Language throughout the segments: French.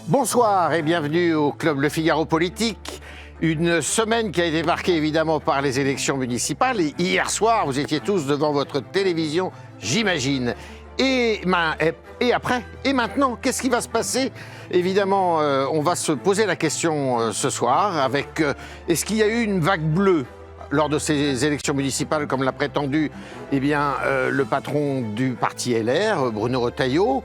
Bonsoir et bienvenue au Club Le Figaro Politique. Une semaine qui a été marquée évidemment par les élections municipales. Et hier soir, vous étiez tous devant votre télévision, j'imagine. Et après, et maintenant, qu'est-ce qui va se passer? Évidemment, on va se poser la question ce soir avec est-ce qu'il y a eu une vague bleue lors de ces élections municipales, comme l'a prétendu le patron du parti LR, Bruno Retailleau.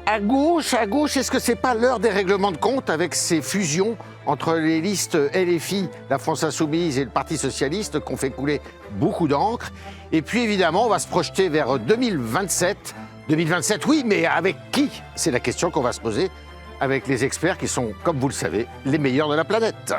À gauche, est-ce que c'est pas l'heure des règlements de compte avec ces fusions entre les listes LFI, la France Insoumise et le Parti Socialiste qui ont fait couler beaucoup d'encre? Et puis évidemment, on va se projeter vers 2027. 2027, oui, mais avec qui? C'est la question qu'on va se poser avec les experts qui sont, comme vous le savez, les meilleurs de la planète.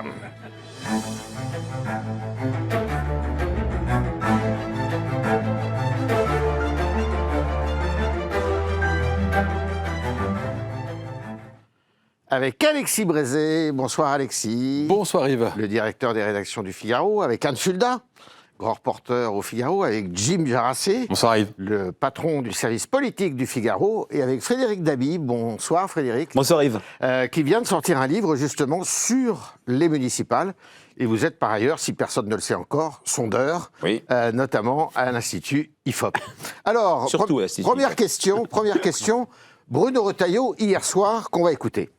Avec Alexis Brézé. Bonsoir Alexis. Bonsoir Yves. Le directeur des rédactions du Figaro. Avec Anne Fulda, grand reporter au Figaro. Avec Jim Jarassé. Bonsoir Yves. Le patron du service politique du Figaro. Et avec Frédéric Dabi. Bonsoir Frédéric. Bonsoir Yves. Qui vient de sortir un livre justement sur les municipales. Et vous êtes par ailleurs, si personne ne le sait encore, sondeur, oui. Notamment à l'Institut IFOP. Alors, surtout première question. Bruno Retailleau, hier soir, qu'on va écouter.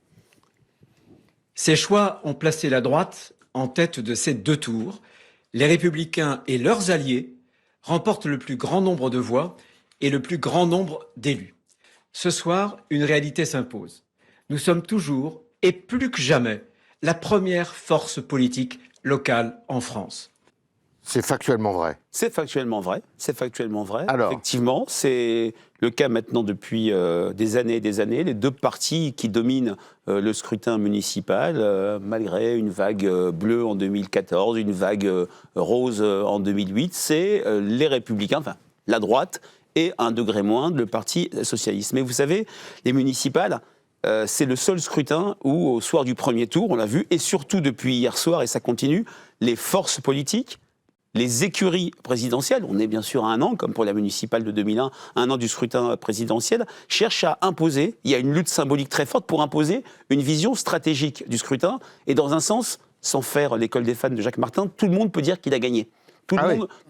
Ces choix ont placé la droite en tête de ces deux tours. Les Républicains et leurs alliés remportent le plus grand nombre de voix et le plus grand nombre d'élus. Ce soir, une réalité s'impose. Nous sommes toujours, et plus que jamais, la première force politique locale en France. C'est factuellement vrai. C'est factuellement vrai. Alors, effectivement, c'est le cas maintenant depuis des années et des années. Les deux partis qui dominent le scrutin municipal, malgré une vague bleue en 2014, une vague rose en 2008, c'est les Républicains, enfin la droite, et un degré moindre, le Parti socialiste. Mais vous savez, les municipales, c'est le seul scrutin où, au soir du premier tour, on l'a vu, et surtout depuis hier soir, et ça continue, les forces politiques, les écuries présidentielles, on est bien sûr à un an, comme pour la municipale de 2001, un an du scrutin présidentiel, cherchent à imposer, il y a une lutte symbolique très forte pour imposer une vision stratégique du scrutin, et dans un sens, sans faire l'école des fans de Jacques Martin, tout le monde peut dire qu'il a gagné. Tout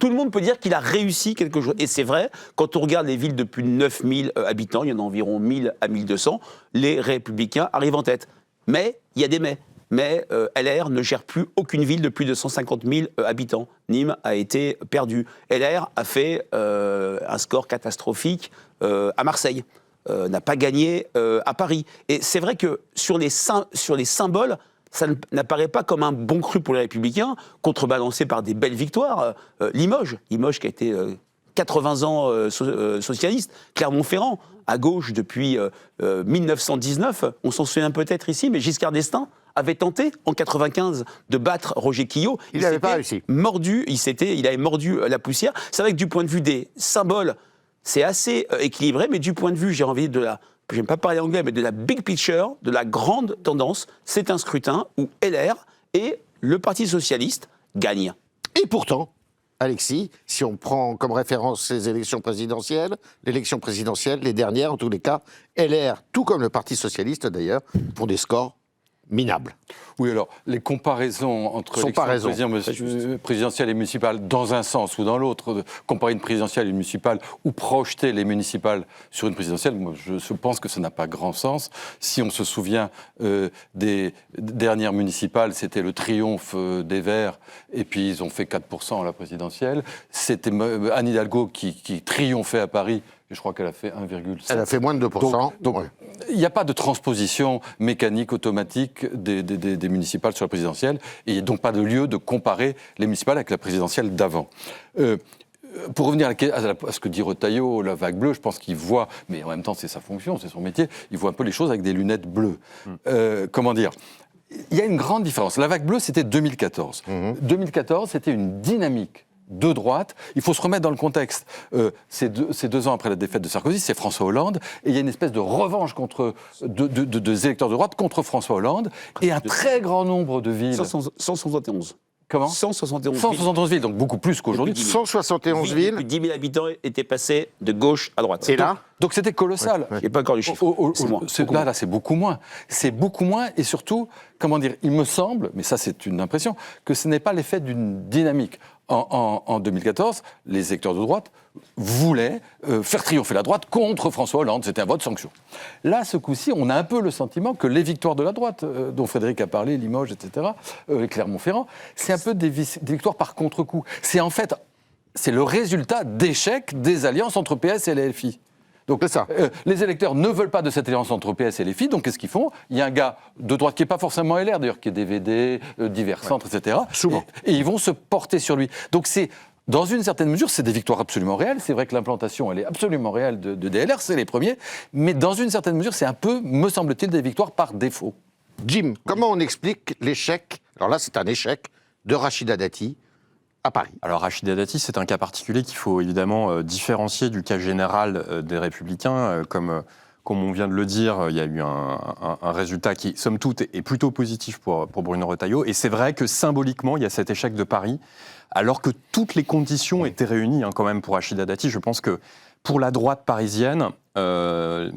le monde peut dire qu'il a réussi quelque chose. Et c'est vrai, quand on regarde les villes de plus de 9000 habitants, il y en a environ 1000 à 1200, les Républicains arrivent en tête. Mais, il y a des mais. Mais LR ne gère plus aucune ville de plus de 150 000 habitants. Nîmes a été perdu. LR a fait un score catastrophique à Marseille, n'a pas gagné à Paris. Et c'est vrai que sur les symboles, ça n'apparaît pas comme un bon cru pour les Républicains, contrebalancé par des belles victoires. Limoges qui a été 80 ans socialiste, Clermont-Ferrand, à gauche depuis 1919, on s'en souvient peut-être ici, mais Giscard d'Estaing avait tenté en 95 de battre Roger Quillot. Il n'avait pas réussi. Il avait mordu la poussière. C'est vrai que du point de vue des symboles, c'est assez équilibré, mais du point de vue, j'ai envie de la... J'aime pas parler anglais, mais de la big picture, de la grande tendance, c'est un scrutin où LR et le Parti Socialiste gagnent. Et pourtant, Alexis, si on prend comme référence ces élections présidentielles, l'élection présidentielle, les dernières en tous les cas, LR, tout comme le Parti Socialiste d'ailleurs, font des scores minables. Oui, alors, les comparaisons entre l'élection présidentielle et municipale, dans un sens ou dans l'autre, comparer une présidentielle et une municipale, ou projeter les municipales sur une présidentielle, moi, je pense que ça n'a pas grand sens. Si on se souvient des dernières municipales, c'était le triomphe des Verts, et puis ils ont fait 4% à la présidentielle. C'était Anne Hidalgo qui triomphait à Paris. Je crois qu'elle a fait 1,7. Elle a fait moins de 2%. Donc il n'y a pas de transposition mécanique, automatique des municipales sur la présidentielle, et il n'y a donc pas de lieu de comparer les municipales avec la présidentielle d'avant. Pour revenir à ce que dit Retailleau, la vague bleue, je pense qu'il voit, mais en même temps c'est sa fonction, c'est son métier, il voit un peu les choses avec des lunettes bleues. Comment dire ? Il y a une grande différence. La vague bleue, c'était 2014. 2014, c'était une dynamique de droite. Il faut se remettre dans le contexte. C'est 2 ans après la défaite de Sarkozy, c'est François Hollande, et il y a une espèce de revanche des électeurs de droite contre François Hollande, et un très grand nombre de villes... 171. Comment 171 villes. 171 villes, donc beaucoup plus qu'aujourd'hui. 171 villes. Plus de 10 000 habitants étaient passés de gauche à droite. Et là, Donc c'était colossal. Il n'y a pas encore du chiffre. C'est moins. Là, c'est beaucoup moins. C'est beaucoup moins, et surtout, comment dire, il me semble, mais ça c'est une impression, que ce n'est pas l'effet d'une dynamique. En 2014, les électeurs de droite voulaient faire triompher la droite contre François Hollande. C'était un vote sanction. Là, ce coup-ci, on a un peu le sentiment que les victoires de la droite, dont Frédéric a parlé, Limoges, etc., Clermont-Ferrand, c'est un peu des victoires par contre-coup. C'est le résultat d'échecs des alliances entre PS et LFI. Donc, c'est ça. Les électeurs ne veulent pas de cette alliance entre PS et LFI, donc qu'est-ce qu'ils font ? Il y a un gars de droite qui n'est pas forcément LR, d'ailleurs, qui est DVD, divers centres, etc. Souvent. Et ils vont se porter sur lui. Donc dans une certaine mesure, c'est des victoires absolument réelles. C'est vrai que l'implantation, elle est absolument réelle de DLR, c'est les premiers. Mais dans une certaine mesure, c'est un peu, me semble-t-il, des victoires par défaut. Jim, comment on explique l'échec, alors là c'est un échec, de Rachida Dati à Paris? Alors Rachida Dati, c'est un cas particulier qu'il faut évidemment différencier du cas général des Républicains. Comme on vient de le dire, il y a eu un résultat qui, somme toute, est plutôt positif pour Bruno Retailleau. Et c'est vrai que symboliquement, il y a cet échec de Paris, alors que toutes les conditions étaient réunies quand même pour Rachida Dati. Je pense que pour la droite parisienne, je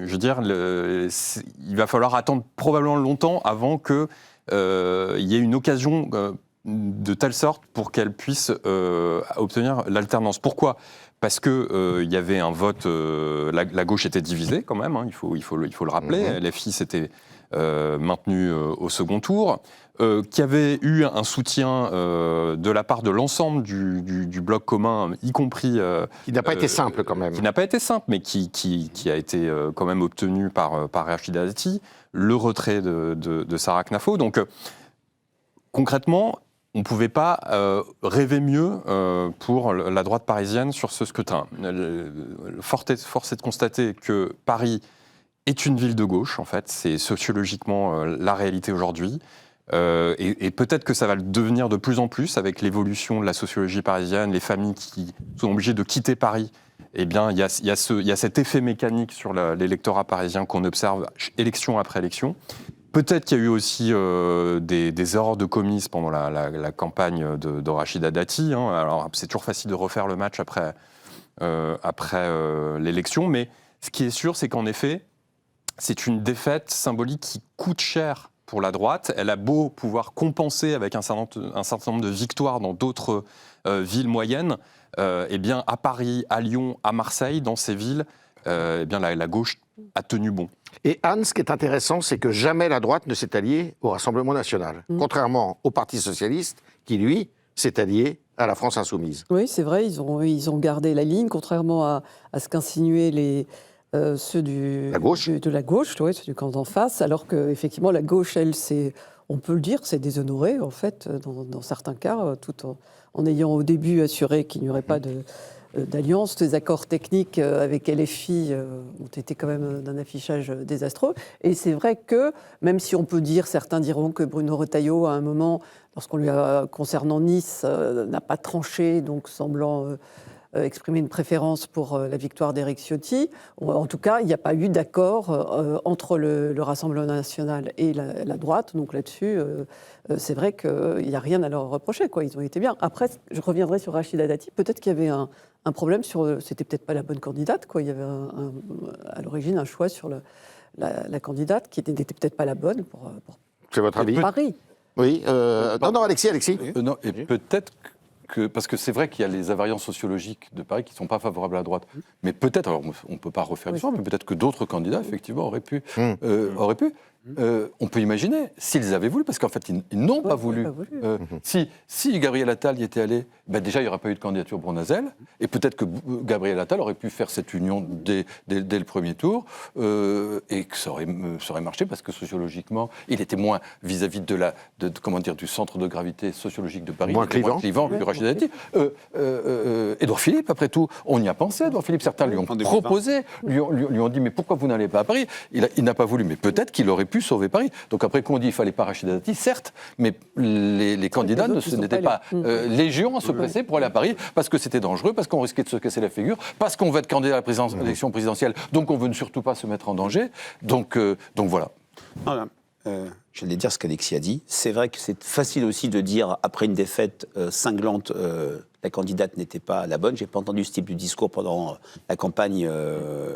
veux dire, il va falloir attendre probablement longtemps avant qu'il y ait une occasion de telle sorte pour qu'elle puisse obtenir l'alternance. Pourquoi ? Parce que il y avait un vote, la gauche était divisée quand même, il faut le rappeler. LFI s'était maintenu au second tour, qui avait eu un soutien de la part de l'ensemble du bloc commun, y compris... Qui n'a pas été simple quand même. Qui n'a pas été simple, mais qui a été quand même obtenu par Rachida Dati, le retrait de Sarah Knafo. Donc concrètement, on ne pouvait pas rêver mieux pour la droite parisienne sur ce scrutin. Force est de constater que Paris est une ville de gauche, en fait. C'est sociologiquement la réalité aujourd'hui. Et peut-être que ça va le devenir de plus en plus avec l'évolution de la sociologie parisienne, les familles qui sont obligées de quitter Paris. Eh bien, il y a cet effet mécanique sur l'électorat parisien qu'on observe élection après élection. Peut-être qu'il y a eu aussi des erreurs de commises pendant la campagne de Rachida Dati. Alors, c'est toujours facile de refaire le match après l'élection, mais ce qui est sûr, c'est qu'en effet, c'est une défaite symbolique qui coûte cher pour la droite. Elle a beau pouvoir compenser avec un certain nombre de victoires dans d'autres villes moyennes. Eh bien, à Paris, à Lyon, à Marseille, dans ces villes, eh bien, la gauche a tenu bon. Et Anne, ce qui est intéressant, c'est que jamais la droite ne s'est alliée au Rassemblement national, contrairement au Parti socialiste, qui, lui, s'est allié à la France insoumise. Oui, c'est vrai, ils ont gardé la ligne, contrairement à ce qu'insinuaient ceux de la gauche, ceux du camp d'en face, alors qu'effectivement, la gauche, elle, on peut le dire, c'est déshonoré, en fait, dans certains cas, tout en ayant au début assuré qu'il n'y aurait pas d'alliance. Les accords techniques avec LFI ont été quand même d'un affichage désastreux. Et c'est vrai que, même si on peut dire, certains diront que Bruno Retailleau, à un moment, lorsqu'on lui a, concernant Nice, n'a pas tranché, donc semblant exprimer une préférence pour la victoire d'Éric Ciotti. En tout cas, il n'y a pas eu d'accord entre le Rassemblement national et la droite. Donc là-dessus, c'est vrai qu'il n'y a rien à leur reprocher, quoi. Ils ont été bien. Après, je reviendrai sur Rachida Dati. Peut-être qu'il y avait un problème c'était peut-être pas la bonne candidate, quoi. Il y avait à l'origine un choix sur la candidate qui n'était peut-être pas la bonne pour C'est votre avis? Paris. Oui. Non, Alexis. Non, et peut-être parce que c'est vrai qu'il y a les invariants sociologiques de Paris qui ne sont pas favorables à la droite. Mais peut-être, alors on ne peut pas refaire l'histoire, mais peut-être que d'autres candidats, effectivement, auraient pu. On peut imaginer, s'ils avaient voulu, parce qu'en fait, ils n'ont pas voulu. Si Gabriel Attal y était allé, déjà, il n'y aurait pas eu de candidature Bournazel, et peut-être que Gabriel Attal aurait pu faire cette union dès le premier tour, et que ça aurait marché, parce que sociologiquement, il était moins vis-à-vis du centre de gravité sociologique de Paris, moins clivant que Rachida Dati. Édouard Philippe, après tout, on y a pensé, Édouard Philippe, certains lui ont proposé, lui ont dit, mais pourquoi vous n'allez pas à Paris? Il n'a pas voulu, mais peut-être qu'il aurait pu sauver Paris. Donc après qu'on dit qu'il ne fallait pas Rachida Dati, certes, mais les candidats n'étaient pas légion à se presser pour aller à Paris, parce que c'était dangereux, parce qu'on risquait de se casser la figure, parce qu'on veut être candidat à l'élection présidentielle, donc on ne veut surtout pas se mettre en danger. Donc voilà. j'allais dire ce qu'Alexis a dit. C'est vrai que c'est facile aussi de dire, après une défaite cinglante, la candidate n'était pas la bonne. Je n'ai pas entendu ce type de discours pendant la campagne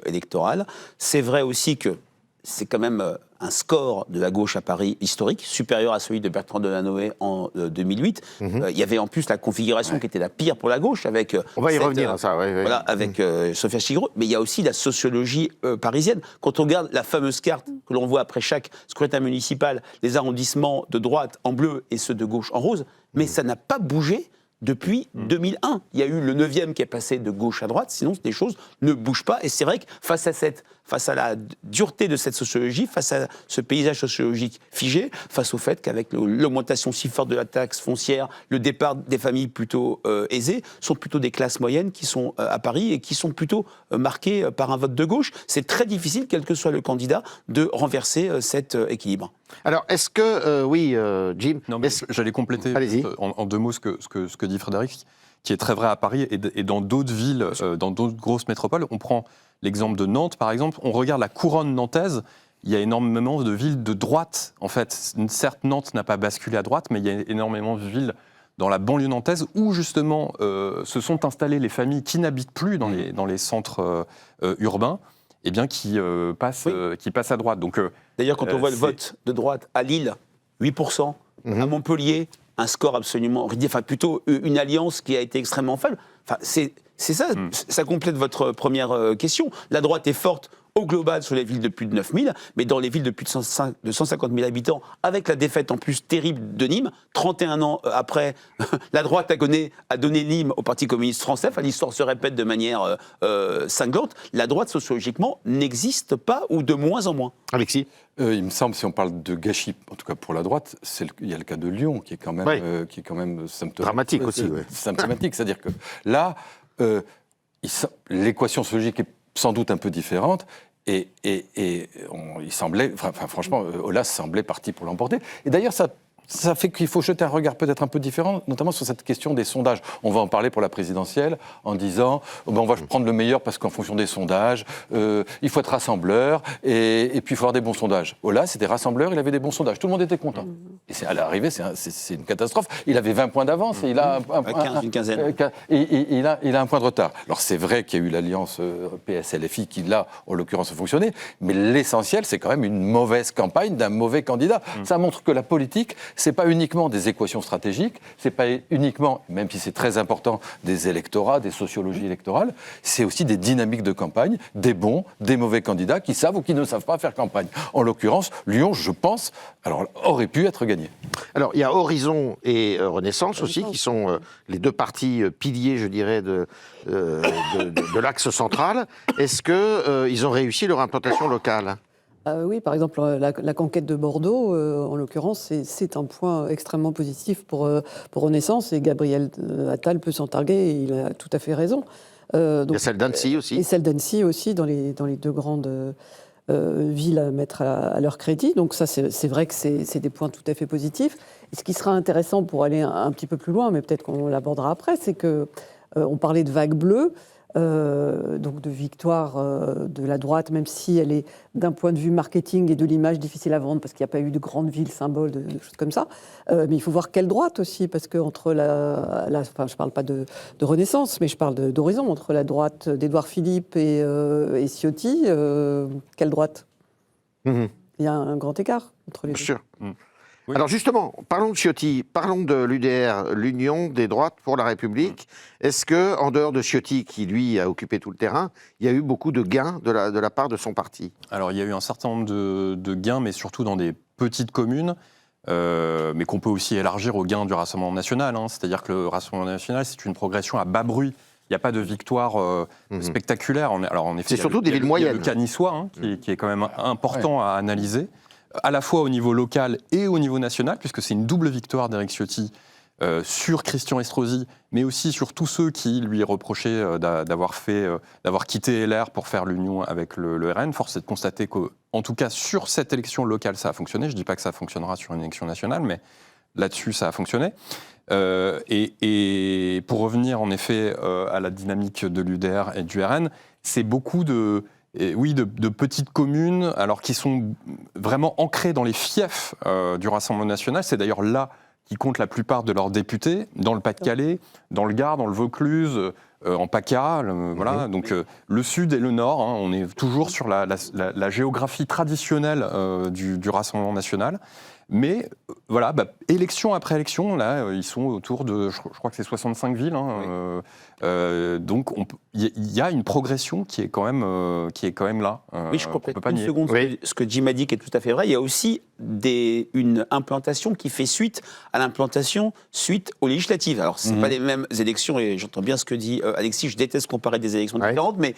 électorale. C'est vrai aussi que c'est quand même un score de la gauche à Paris historique, supérieur à celui de Bertrand Delanoë en 2008. Il y avait en plus la configuration qui était la pire pour la gauche, avec... On va y revenir à ça, Voilà, avec Sophia Chigreux. Mais il y a aussi la sociologie parisienne. Quand on regarde la fameuse carte que l'on voit après chaque scrutin municipal, les arrondissements de droite en bleu et ceux de gauche en rose, mais ça n'a pas bougé depuis 2001. Il y a eu le 9e qui est passé de gauche à droite, sinon les choses ne bougent pas. Et c'est vrai que face à la dureté de cette sociologie, face à ce paysage sociologique figé, face au fait qu'avec l'augmentation si forte de la taxe foncière, le départ des familles plutôt aisées, sont plutôt des classes moyennes qui sont à Paris et qui sont plutôt marquées par un vote de gauche. C'est très difficile, quel que soit le candidat, de renverser cet équilibre. Alors, est-ce que, oui, Jim, Non, mais j'allais compléter en 2 mots ce que dit Frédéric, qui est très vrai à Paris et dans d'autres villes, dans d'autres grosses métropoles. On prend l'exemple de Nantes, par exemple. On regarde la couronne nantaise. Il y a énormément de villes de droite, en fait. Certes, Nantes n'a pas basculé à droite, mais il y a énormément de villes dans la banlieue nantaise où, justement, se sont installées les familles qui n'habitent plus dans les centres urbains, et bien qui passent à droite. Donc, d'ailleurs, quand on voit le vote de droite à Lille, 8%, à Montpellier, un score absolument ridicule, enfin plutôt une alliance qui a été extrêmement faible. Enfin, c'est ça, ça complète votre première question. La droite est forte au global sur les villes de plus de 9 000, mais dans les villes de plus de 150 000 habitants, avec la défaite en plus terrible de Nîmes, 31 ans après, la droite a donné Nîmes au Parti communiste français. Enfin, l'histoire se répète de manière cinglante. La droite, sociologiquement, n'existe pas, ou de moins en moins. Alexis? Il me semble, si on parle de gâchis, en tout cas pour la droite, il y a le cas de Lyon qui est quand même symptomatique. Dramatique aussi, symptomatique, c'est-à-dire que là, l'équation sociologique est sans doute un peu différente, et il semblait, franchement, Aulas semblait parti pour l'emporter. Et d'ailleurs, ça fait qu'il faut jeter un regard peut-être un peu différent, notamment sur cette question des sondages. On va en parler pour la présidentielle en disant on va prendre le meilleur parce qu'en fonction des sondages, il faut être rassembleur et puis il faut avoir des bons sondages. Aulas, c'était rassembleur, il avait des bons sondages. Tout le monde était content. Et à l'arrivée, c'est une catastrophe. Il avait 20 points d'avance et il a une quinzaine. Il a un point de retard. Alors c'est vrai qu'il y a eu l'alliance PS-LFI qui, là, en l'occurrence, a fonctionné, mais l'essentiel, c'est quand même une mauvaise campagne d'un mauvais candidat. Ça montre que la politique, c'est pas uniquement des équations stratégiques, c'est pas uniquement, même si c'est très important, des électorats, des sociologies électorales, c'est aussi des dynamiques de campagne, des bons, des mauvais candidats qui savent ou qui ne savent pas faire campagne. En l'occurrence, Lyon, je pense, aurait pu être gagné. Alors, il y a Horizon et Renaissance aussi, qui sont les deux partis piliers, je dirais, de l'axe central. Est-ce qu'ils ont réussi leur implantation locale ? Oui, par exemple, la conquête de Bordeaux, en l'occurrence, c'est un point extrêmement positif pour Renaissance, et Gabriel Attal peut s'en targuer, et il a tout à fait raison. Il y a celle d'Annecy aussi. Et celle d'Annecy aussi, dans les deux grandes villes à mettre à leur crédit. Donc ça, c'est vrai que c'est des points tout à fait positifs. Et ce qui sera intéressant pour aller un petit peu plus loin, mais peut-être qu'on l'abordera après, c'est qu'on parlait de vague bleue, donc de victoire de la droite, même si elle est d'un point de vue marketing et de l'image difficile à vendre, parce qu'il n'y a pas eu de grande ville symbole, de choses comme ça. Mais il faut voir quelle droite aussi, parce que entre enfin, je ne parle pas de Renaissance, mais je parle d'Horizon, entre la droite d'Édouard Philippe et Ciotti, quelle droite ? Il y a un grand écart entre les deux. Bien sûr. Oui. Alors justement, parlons de Ciotti, parlons de l'UDR, l'Union des droites pour la République. Est-ce que, en dehors de Ciotti, qui lui a occupé tout le terrain, il y a eu beaucoup de gains de la part de son parti ? Alors il y a eu un certain nombre de gains, mais surtout dans des petites communes, mais qu'on peut aussi élargir aux gains du Rassemblement national. C'est-à-dire que le Rassemblement national, c'est une progression à bas bruit. Il n'y a pas de victoire spectaculaire. Alors en effet, c'est surtout des villes moyennes. Il y a le cas niçois, qui est quand même important à analyser, à la fois au niveau local et au niveau national, puisque c'est une double victoire d'Éric Ciotti sur Christian Estrosi, mais aussi sur tous ceux qui lui reprochaient d'avoir quitté LR pour faire l'union avec le RN. Force est de constater qu'en tout cas, sur cette élection locale, ça a fonctionné. Je ne dis pas que ça fonctionnera sur une élection nationale, mais là-dessus, ça a fonctionné. Et pour revenir en effet à la dynamique de l'UDR et du RN, c'est beaucoup de Et oui, de petites communes, alors qui sont vraiment ancrées dans les fiefs du Rassemblement national. C'est d'ailleurs là qui comptent la plupart de leurs députés, dans le Pas-de-Calais, dans le Gard, dans le Vaucluse, en PACA. Voilà. Donc le Sud et le Nord, hein, on est toujours sur la géographie traditionnelle du Rassemblement national. Mais voilà, élection après élection, là, ils sont autour de, je crois que c'est 65 villes. Hein, donc il y a une progression qui est quand même là. Oui, je complète une nier. seconde ce que Jim a dit qui est tout à fait vrai. Il y a aussi une implantation qui fait suite à l'implantation suite aux législatives. Alors, ce n'est pas les mêmes élections, et j'entends bien ce que dit Alexis, je déteste comparer des élections différentes, mais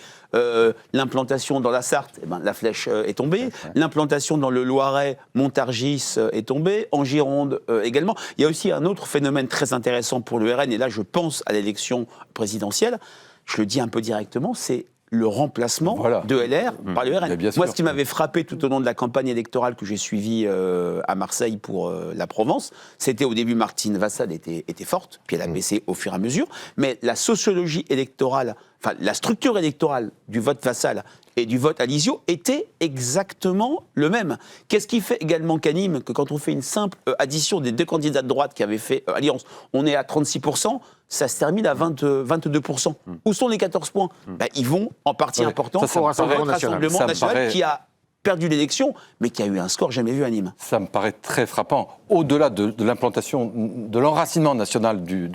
l'implantation dans la Sarthe, la flèche est tombée. L'implantation dans le Loiret, Montargis est tombée. En Gironde également. Il y a aussi un autre phénomène très intéressant pour le RN, et là, je pense à l'élection présidentielle. Je le dis un peu directement, c'est le remplacement de LR par le RN. Moi, ce qui m'avait frappé tout au long de la campagne électorale que j'ai suivie à Marseille pour la Provence, c'était au début Martine Vassal était forte, puis elle a baissé au fur et à mesure, mais la sociologie électorale, enfin la structure électorale du vote Vassal et du vote Alizio était exactement le même. Qu'est-ce qui fait également qu'à Nîmes, que quand on fait une simple addition des deux candidats de droite qui avaient fait alliance, on est à 36%, ça se termine à 22%. Où sont les 14 points ils vont en partie importante au Rassemblement national qui a perdu l'élection, mais qui a eu un score jamais vu à Nîmes. Ça me paraît très frappant. Au-delà de l'implantation, de l'enracinement national du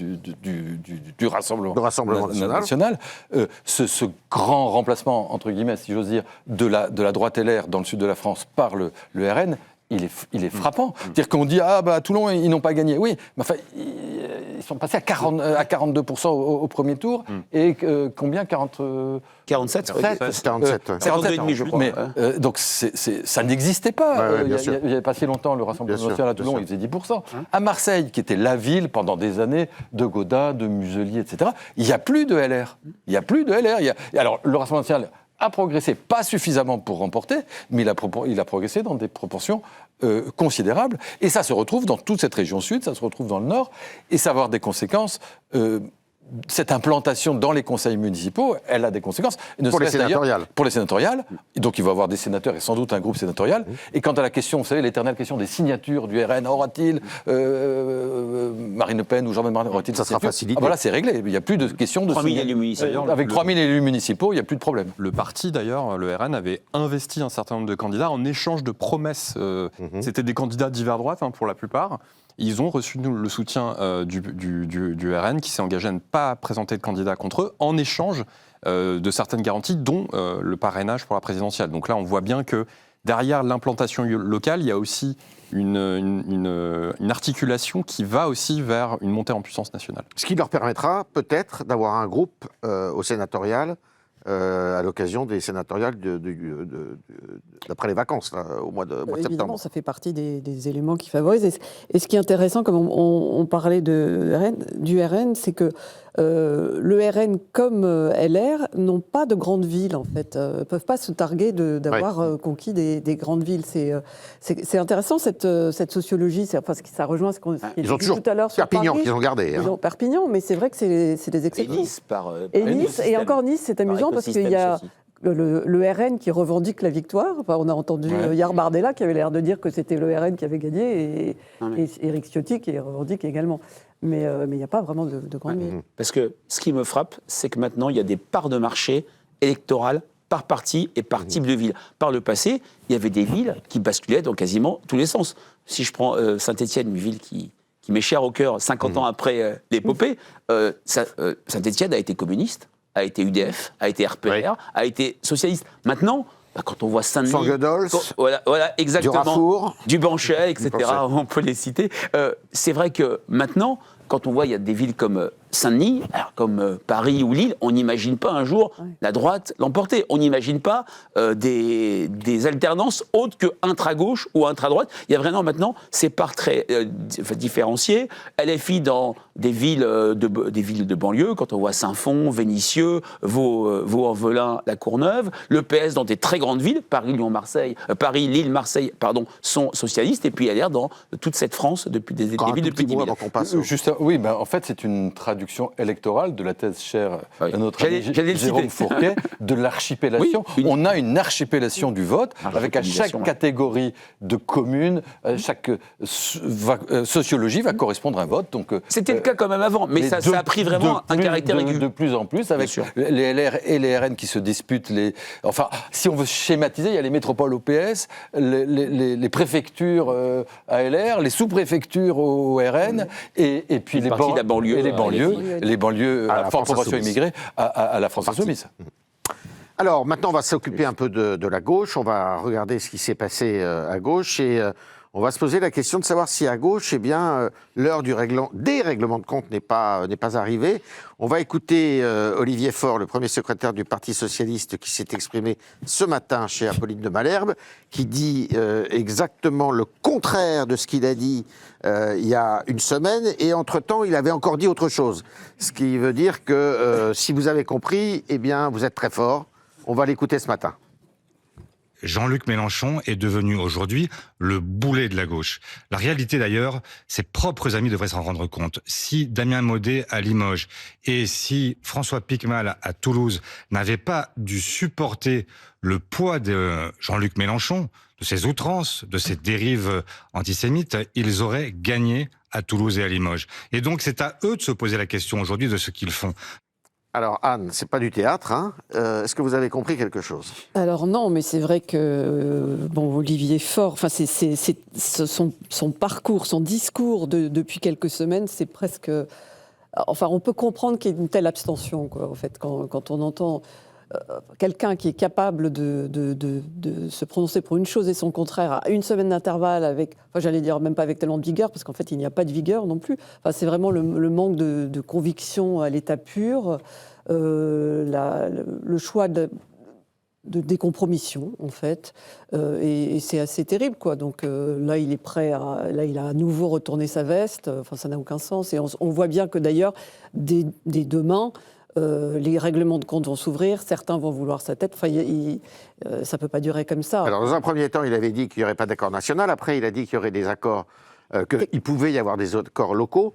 Rassemblement national, ce grand remplacement, entre guillemets, si j'ose dire, de la droite LR dans le sud de la France par le RN, il est frappant. C'est-à-dire qu'on dit, à Toulon, ils n'ont pas gagné. Oui, mais enfin, ils sont passés à 42% au premier tour. Et combien 47 42,5, je crois. Mais, donc, ça n'existait pas. Il n'y avait pas si longtemps, le Rassemblement national à Toulon, il faisait 10%. À Marseille, qui était la ville pendant des années de Gaudin, de Muselier, etc., il n'y a plus de LR. Il n'y a plus de LR. Alors, le Rassemblement national a progressé, pas suffisamment pour remporter, mais il a progressé dans des proportions considérables. Et ça se retrouve dans toute cette région sud, ça se retrouve dans le nord, et ça va avoir des conséquences. Cette implantation dans les conseils municipaux, elle a des conséquences. Pour les sénatoriales. Pour les sénatoriales. Donc il va y avoir des sénateurs et sans doute un groupe sénatorial. Et quant à la question, vous savez, l'éternelle question des signatures du RN, aura-t-il Marine Le Pen ou Jean-Baptiste Martin, aura-t-il ça sera facilité. Voilà, c'est réglé. Il n'y a plus de question de 3000 élus municipaux. Avec 3000 élus municipaux, il n'y a plus de problème. Le parti, d'ailleurs, le RN, avait investi un certain nombre de candidats en échange de promesses. C'était des candidats divers droite, pour la plupart. Ils ont reçu le soutien du RN, qui s'est engagé à ne pas présenter de candidat contre eux, en échange de certaines garanties, dont le parrainage pour la présidentielle. Donc là, on voit bien que derrière l'implantation locale, il y a aussi une articulation qui va aussi vers une montée en puissance nationale. Ce qui leur permettra peut-être d'avoir un groupe au sénatorial à l'occasion des sénatoriales d'après les vacances, là, au mois de septembre. Évidemment, ça fait partie des éléments qui favorisent. Et ce qui est intéressant, comme on parlait du RN, c'est que le RN comme LR n'ont pas de grandes villes, en fait. Ne peuvent pas se targuer d'avoir conquis des grandes villes. C'est intéressant, cette sociologie. Enfin, ça rejoint ce qu'on ils ont dit toujours tout à l'heure sur Perpignan Paris. qu'ils ont gardé. Ils ont Perpignan, mais c'est vrai que c'est des exceptions. Et Nice, et encore Nice, c'est amusant parce qu'il y a le RN qui revendique la victoire. Enfin, on a entendu hier Bardella qui avait l'air de dire que c'était le RN qui avait gagné et Éric Ciotti qui revendique également. Mais il n'y a pas vraiment de grande ville. Parce que ce qui me frappe, c'est que maintenant, il y a des parts de marché électorales par parti et par type de ville. Par le passé, il y avait des villes qui basculaient dans quasiment tous les sens. Si je prends Saint-Étienne, une ville qui m'est chère au cœur 50 ans après l'épopée, Saint-Étienne a été communiste, a été UDF, a été RPR, a été socialiste. Maintenant, quand on voit Saint-Denis, Sanguedols, voilà, exactement, du Rafour, du Banchet, etc., on peut les citer. C'est vrai que maintenant, quand on voit, il y a des villes comme Saint-Denis, comme Paris ou Lille, on n'imagine pas un jour la droite l'emporter. On n'imagine pas des alternances autres que intra-gauche ou intra-droite. Il y a vraiment maintenant ces parts très différenciées. LFI dans des villes de banlieue, quand on voit Saint-Fond, Vénissieux, Vaux-en-Velin, La Courneuve. Le PS dans des très grandes villes, Paris, Lille, Marseille, sont socialistes. Et puis LR dans toute cette France depuis des villes depuis 10 000. Oui, en fait, c'est une traduction traduction électorale de la thèse chère à notre J'allais ami le Jérôme citer. Fourquet, de l'archipellation. Oui, On a une archipellation du vote, avec à chaque catégorie de communes, chaque sociologie va correspondre à un vote. Donc, c'était le cas quand même avant, mais ça a pris vraiment un caractère aigu. De plus en plus, avec les LR et les RN qui se disputent. Enfin, si on veut schématiser, il y a les métropoles au PS, les préfectures à LR, les sous-préfectures au RN, et puis les banlieues, et les banlieues à forte proportion immigrée à la France insoumise. Alors, maintenant, on va s'occuper un peu de la gauche. On va regarder ce qui s'est passé à gauche et on va se poser la question de savoir si à gauche, eh bien, l'heure des règlements de compte n'est pas arrivée. On va écouter Olivier Faure, le premier secrétaire du Parti socialiste, qui s'est exprimé ce matin chez Apolline de Malherbe, qui dit exactement le contraire de ce qu'il a dit il y a une semaine. Et entre-temps, il avait encore dit autre chose. Ce qui veut dire que si vous avez compris, eh bien, vous êtes très fort. On va l'écouter ce matin. Jean-Luc Mélenchon est devenu aujourd'hui le boulet de la gauche. La réalité d'ailleurs, ses propres amis devraient s'en rendre compte. Si Damien Maudet à Limoges et si François Piquemal à Toulouse n'avaient pas dû supporter le poids de Jean-Luc Mélenchon, de ses outrances, de ses dérives antisémites, ils auraient gagné à Toulouse et à Limoges. Et donc c'est à eux de se poser la question aujourd'hui de ce qu'ils font. Alors Anne, c'est pas du théâtre, hein. Est-ce que vous avez compris quelque chose? Alors non, mais c'est vrai que Olivier Faure, enfin son parcours, son discours depuis quelques semaines, c'est presque, enfin on peut comprendre qu'il y ait une telle abstention, quoi, en fait, quand on entend quelqu'un qui est capable de se prononcer pour une chose et son contraire à une semaine d'intervalle, avec, enfin j'allais dire même pas avec tellement de vigueur, parce qu'en fait il n'y a pas de vigueur non plus. Enfin, c'est vraiment le manque de conviction à l'état pur, le choix de décompromission en fait, et c'est assez terrible, quoi. Donc là il est prêt là il a à nouveau retourné sa veste. Enfin ça n'a aucun sens, et on voit bien que d'ailleurs dès demain, les règlements de compte vont s'ouvrir, certains vont vouloir sa tête, enfin, ça ne peut pas durer comme ça. Alors, dans un premier temps, il avait dit qu'il n'y aurait pas d'accord national, après il a dit qu'il y aurait des accords, qu'il pouvait y avoir des accords locaux.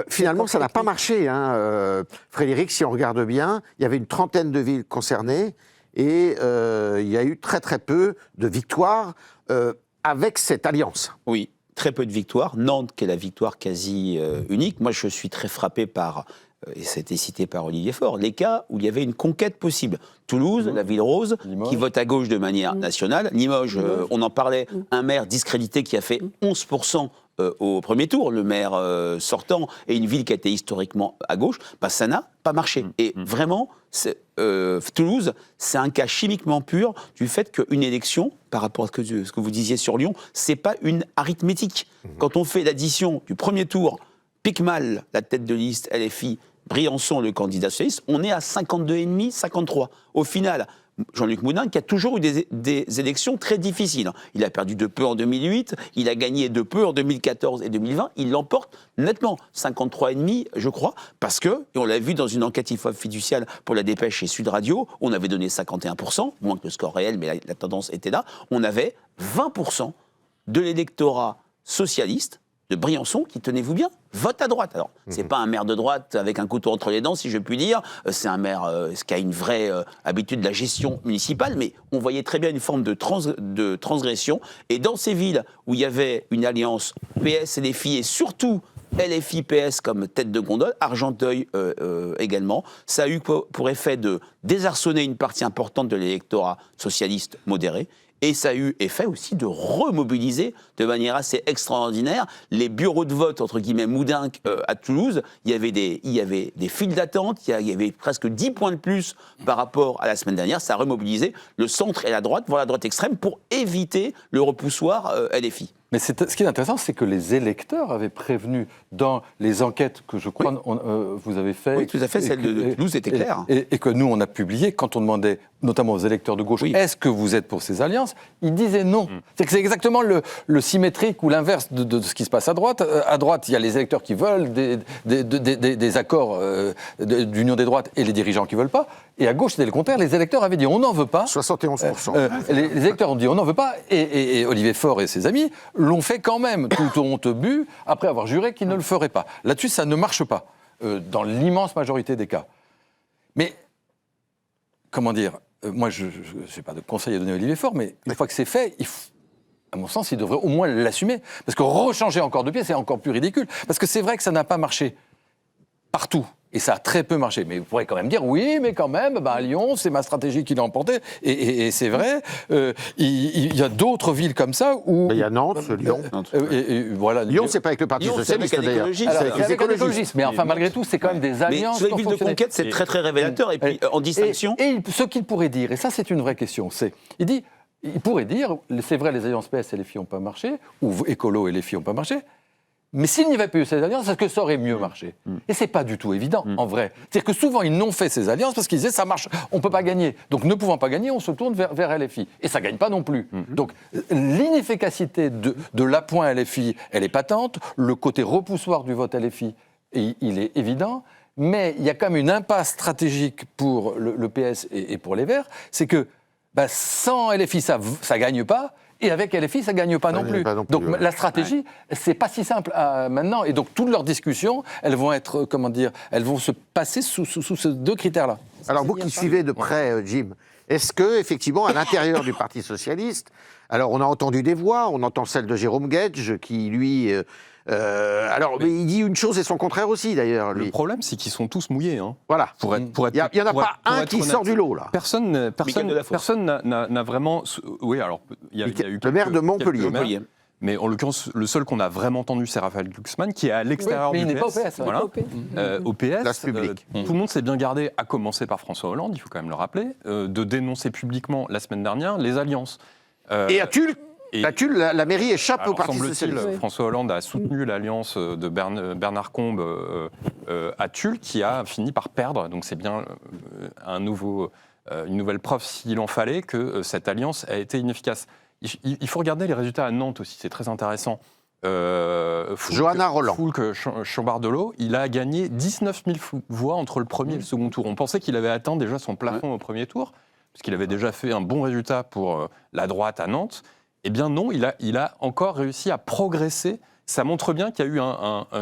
Finalement, ça n'a pas marché, hein. Frédéric, si on regarde bien, il y avait une trentaine de villes concernées, et il y a eu très très peu de victoires avec cette alliance. Oui, très peu de victoires. Nantes, qui est la victoire quasi unique. Moi, je suis très frappé par... et ça a été cité par Olivier Faure, les cas où il y avait une conquête possible. Toulouse, la ville rose, Limoges, qui vote à gauche de manière nationale. Limoges, on en parlait, un maire discrédité qui a fait 11% au premier tour, le maire sortant, et une ville qui a été historiquement à gauche, bah, ça n'a pas marché. Et vraiment, Toulouse, c'est un cas chimiquement pur du fait qu'une élection, par rapport à ce que vous disiez sur Lyon, c'est pas une arithmétique. Quand on fait l'addition du premier tour, Piquemal, la tête de liste LFI, Briançon, le candidat socialiste, on est à 52,5, 53. Au final, Jean-Luc Moudenc qui a toujours eu des élections très difficiles. Il a perdu de peu en 2008, il a gagné de peu en 2014 et 2020, il l'emporte nettement, 53,5 je crois, parce que, et on l'a vu dans une enquête IFOP fiduciale pour la Dépêche et Sud Radio, on avait donné 51%, moins que le score réel, mais la tendance était là, on avait 20% de l'électorat socialiste de Briançon, qui, tenez-vous bien, vote à droite. Alors, c'est pas un maire de droite avec un couteau entre les dents, si je puis dire, c'est un maire qui a une vraie habitude de la gestion municipale, mais on voyait très bien une forme de transgression. Et dans ces villes où il y avait une alliance PS-LFI et surtout LFI-PS comme tête de gondole, Argenteuil également, ça a eu pour effet de désarçonner une partie importante de l'électorat socialiste modéré. Et ça a eu effet aussi de remobiliser de manière assez extraordinaire les bureaux de vote, entre guillemets, Moudenc à Toulouse. Il y avait des files d'attente, il y avait presque 10 points de plus par rapport à la semaine dernière. Ça a remobilisé le centre et la droite, voire la droite extrême, pour éviter le repoussoir LFI. Mais ce qui est intéressant, c'est que les électeurs avaient prévenu dans les enquêtes que je crois vous avez faites. Oui, tout à fait, celle de Toulouse était claire. Et que nous, on a publié, quand on demandait, notamment aux électeurs de gauche, est-ce que vous êtes pour ces alliances? Ils disaient non. C'est que c'est exactement le symétrique ou l'inverse de ce qui se passe à droite. À droite, il y a les électeurs qui veulent des accords d'union des droites et les dirigeants qui ne veulent pas. Et à gauche, c'était le contraire. Les électeurs avaient dit on n'en veut pas. 71%. Les électeurs ont dit on n'en veut pas. Et Olivier Faure et ses amis l'ont fait quand même, tout honte bu, après avoir juré qu'ils ne le feraient pas. Là-dessus, ça ne marche pas. dans l'immense majorité des cas. Mais, comment dire, moi, je n'ai pas de conseil à donner à Olivier Faure, mais une fois que c'est fait, à mon sens, il devrait au moins l'assumer. Parce que rechanger encore de pied, c'est encore plus ridicule. Parce que c'est vrai que ça n'a pas marché partout. Et ça a très peu marché. Mais vous pourrez quand même dire, oui, mais quand même, à Lyon, c'est ma stratégie qui l'a emporté. Et c'est vrai, il y a d'autres villes comme ça où... Il y a Nantes, Lyon. Voilà, Lyon, c'est pas avec le Parti socialiste, d'ailleurs. C'est avec les écologistes. Mais enfin, malgré tout, c'est quand même des alliances. Mais sur les villes de conquête, c'est très, très révélateur. Et puis, en distinction... Et ce qu'il pourrait dire, et ça, c'est une vraie question, c'est... Il pourrait dire, c'est vrai, les alliances PS et les filles n'ont pas marché, ou écolo et les filles n'ont pas marché, mais s'il n'y avait pas eu ces alliances, est-ce que ça aurait mieux marché ? Et c'est pas du tout évident, en vrai. C'est-à-dire que souvent, ils n'ont fait ces alliances parce qu'ils disaient, ça marche, on ne peut pas gagner. Donc, ne pouvant pas gagner, on se tourne vers LFI. Et ça ne gagne pas non plus. Donc, l'inefficacité de l'appoint LFI, elle est patente. Le côté repoussoir du vote LFI, il est évident. Mais il y a quand même une impasse stratégique pour le PS et pour les Verts. C'est que sans LFI, ça ne gagne pas. Et avec LFI, ça ne gagne pas non plus. Donc la stratégie, c'est pas si simple maintenant. Et donc toutes leurs discussions, elles vont être, elles vont se passer sous ces deux critères-là. Alors vous qui suivez de près, Jim, est-ce que effectivement, à l'intérieur du Parti socialiste, alors on a entendu des voix, on entend celle de Jérôme Guedj qui lui... mais il dit une chose et son contraire aussi, d'ailleurs. Lui. Le problème, c'est qu'ils sont tous mouillés. Hein. Voilà. Il n'y en a pas un qui sort du lot, là. Personne n'a vraiment... Oui, alors, il y a eu le maire de Montpellier. Mais en l'occurrence, le seul qu'on a vraiment entendu, c'est Raphaël Glucksmann, qui est à l'extérieur du PS. Mais il n'est pas au PS. Voilà. Au PS, Place publique. tout le monde s'est bien gardé, à commencer par François Hollande, il faut quand même le rappeler, de dénoncer publiquement, la semaine dernière, les alliances. Et à Tulle, la mairie échappe au Parti socialiste. François Hollande a soutenu l'alliance de Bernard Combe à Tulle, qui a fini par perdre. Donc c'est bien une nouvelle preuve, s'il en fallait, que cette alliance a été inefficace. Il faut regarder les résultats à Nantes aussi, c'est très intéressant. Johanna Roland. Foulques Chambardelot, il a gagné 19 000 voix entre le premier et le second tour. On pensait qu'il avait atteint déjà son plafond au premier tour, parce qu'il avait déjà fait un bon résultat pour la droite à Nantes. Eh bien non, il a encore réussi à progresser. Ça montre bien qu'il y a eu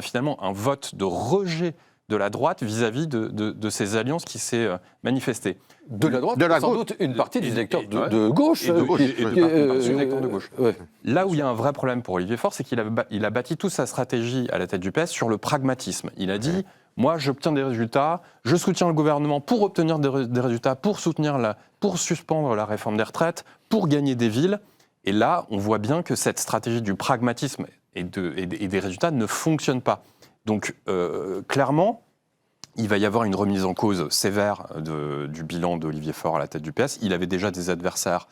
finalement un vote de rejet de la droite vis-à-vis de ces alliances qui s'est manifesté. De la droite, sans doute une partie des électeurs de gauche. De gauche. Ouais. Là où il y a un vrai problème pour Olivier Faure, c'est qu'il a bâti toute sa stratégie à la tête du PS sur le pragmatisme. Il a dit, moi j'obtiens des résultats, je soutiens le gouvernement pour obtenir des résultats, pour suspendre la réforme des retraites, pour gagner des villes. Et là, on voit bien que cette stratégie du pragmatisme et des résultats ne fonctionne pas. Donc, clairement, il va y avoir une remise en cause sévère du bilan d'Olivier Faure à la tête du PS. Il avait déjà des adversaires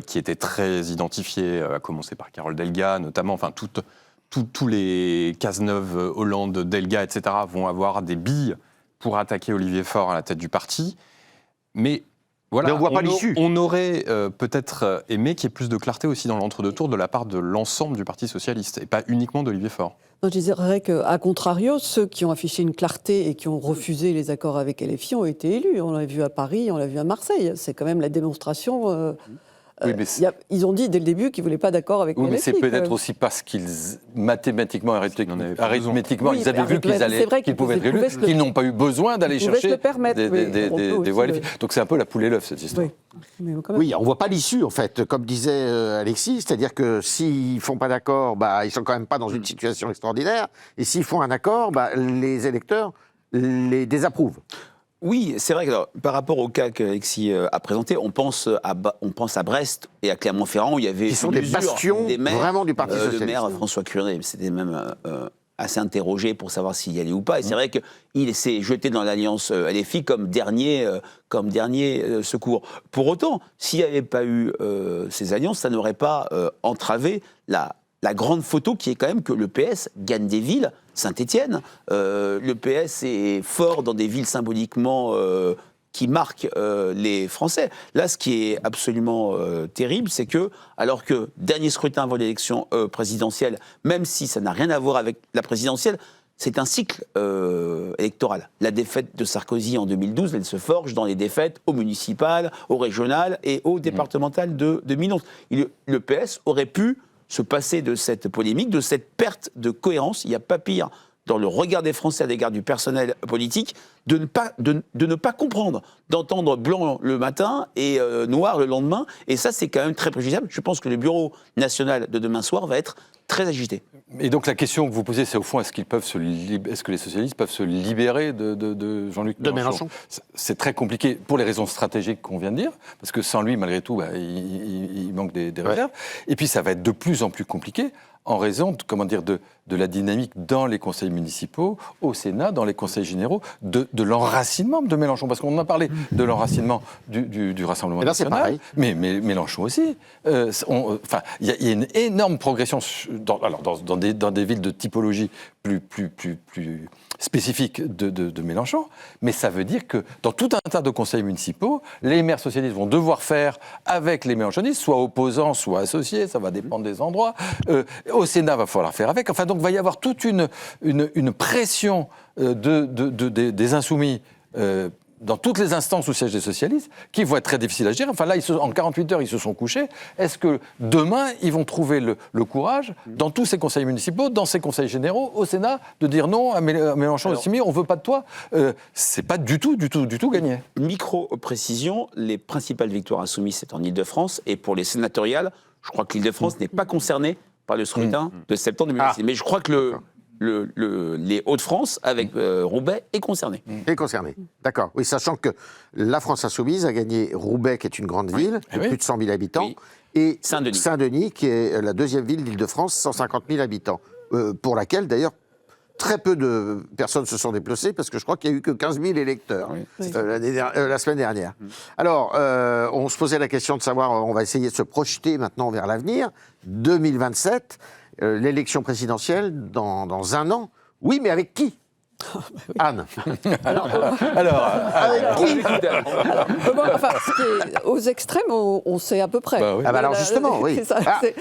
qui étaient très identifiés, à commencer par Carole Delga, notamment. Enfin, tous les Cazeneuve, Hollande, Delga, etc. vont avoir des billes pour attaquer Olivier Faure à la tête du parti. Mais... Voilà, mais on ne voit pas l'issue. On aurait peut-être aimé qu'il y ait plus de clarté aussi dans l'entre-deux-tours de la part de l'ensemble du Parti socialiste, et pas uniquement d'Olivier Faure. Non, je dirais qu'à contrario, ceux qui ont affiché une clarté et qui ont refusé les accords avec LFI ont été élus. On l'a vu à Paris, on l'a vu à Marseille. C'est quand même la démonstration... Oui, ils ont dit dès le début qu'ils ne voulaient pas d'accord avec LFI. Mais c'est peut-être aussi parce qu'ils, mathématiquement, arithmétiquement, ils avaient vu qu'ils pouvaient être élus, qu'ils n'ont pas eu besoin d'aller chercher des voix LFI. Donc c'est un peu la poule et l'œuf, cette histoire. Oui, on ne voit pas l'issue, en fait, comme disait Alexis, c'est-à-dire que s'ils ne font pas d'accord, ils ne sont quand même pas dans une situation extraordinaire, et s'ils font un accord, les électeurs les désapprouvent. Oui, c'est vrai que par rapport au cas qu'Alexis a présenté, on pense à Brest et à Clermont-Ferrand où il y avait... Qui sont des bastions vraiment du Parti socialiste. Le maire François Curé, c'était même assez interrogé pour savoir s'il y allait ou pas. Et c'est vrai qu'il s'est jeté dans l'alliance LFI comme dernier secours. Pour autant, s'il n'y avait pas eu ces alliances, ça n'aurait pas entravé la grande photo qui est quand même que le PS gagne des villes. Saint-Étienne, le PS est fort dans des villes symboliquement qui marquent les Français. Là, ce qui est absolument terrible, c'est que, alors que dernier scrutin avant l'élection présidentielle, même si ça n'a rien à voir avec la présidentielle, c'est un cycle électoral. La défaite de Sarkozy en 2012, elle se forge dans les défaites aux municipales, aux régionales et aux départementales de 2011. Le PS aurait pu se passer de cette polémique, de cette perte de cohérence. Il n'y a pas pire dans le regard des Français à l'égard du personnel politique, de ne pas comprendre, d'entendre blanc le matin et noir le lendemain. Et ça, c'est quand même très préjudiciable. Je pense que le bureau national de demain soir va être très agité. Et donc la question que vous posez, c'est au fond, est-ce que les socialistes peuvent se libérer de Jean-Luc Mélenchon ? C'est très compliqué pour les raisons stratégiques qu'on vient de dire, parce que sans lui, malgré tout, il manque des réserves. Et puis ça va être de plus en plus compliqué en raison de la dynamique dans les conseils municipaux, au Sénat, dans les conseils généraux, de l'enracinement de Mélenchon. Parce qu'on a parlé de l'enracinement du Rassemblement national, mais Mélenchon aussi. Il y a une énorme progression dans des villes de typologie plus spécifique de Mélenchon, mais ça veut dire que dans tout un tas de conseils municipaux, les maires socialistes vont devoir faire avec les mélenchonistes, soit opposants, soit associés, ça va dépendre des endroits. Au Sénat, va falloir faire avec. Enfin, donc, il va y avoir toute une pression des insoumis dans toutes les instances où siègent les socialistes, qui vont être très difficiles à gérer. Enfin, là, en 48 heures, ils se sont couchés. Est-ce que demain, ils vont trouver le courage, dans tous ces conseils municipaux, dans ces conseils généraux, au Sénat, de dire non à Mélenchon et Simi, on ne veut pas de toi. C'est pas du tout gagné. Micro-précision, les principales victoires insoumises, c'est en Ile-de-France. Et pour les sénatoriales, je crois que l'Ile-de-France n'est pas concernée par le scrutin de septembre 2006. Mais je crois que les Hauts-de-France, avec Roubaix, est concerné. Est concerné, d'accord. Oui, sachant que la France Insoumise a gagné Roubaix, qui est une grande ville, de plus de 100 000 habitants, et Saint-Denis, qui est la deuxième ville d'Île-de-France, 150 000 habitants, pour laquelle, d'ailleurs, très peu de personnes se sont déplacées, parce que je crois qu'il n'y a eu que 15 000 électeurs la semaine dernière. Alors, on se posait la question de savoir, on va essayer de se projeter maintenant vers l'avenir, 2027, l'élection présidentielle dans un an. Oui, mais avec qui ? Anne. Alors, aux extrêmes, on sait à peu près. Bah oui. Alors justement, oui.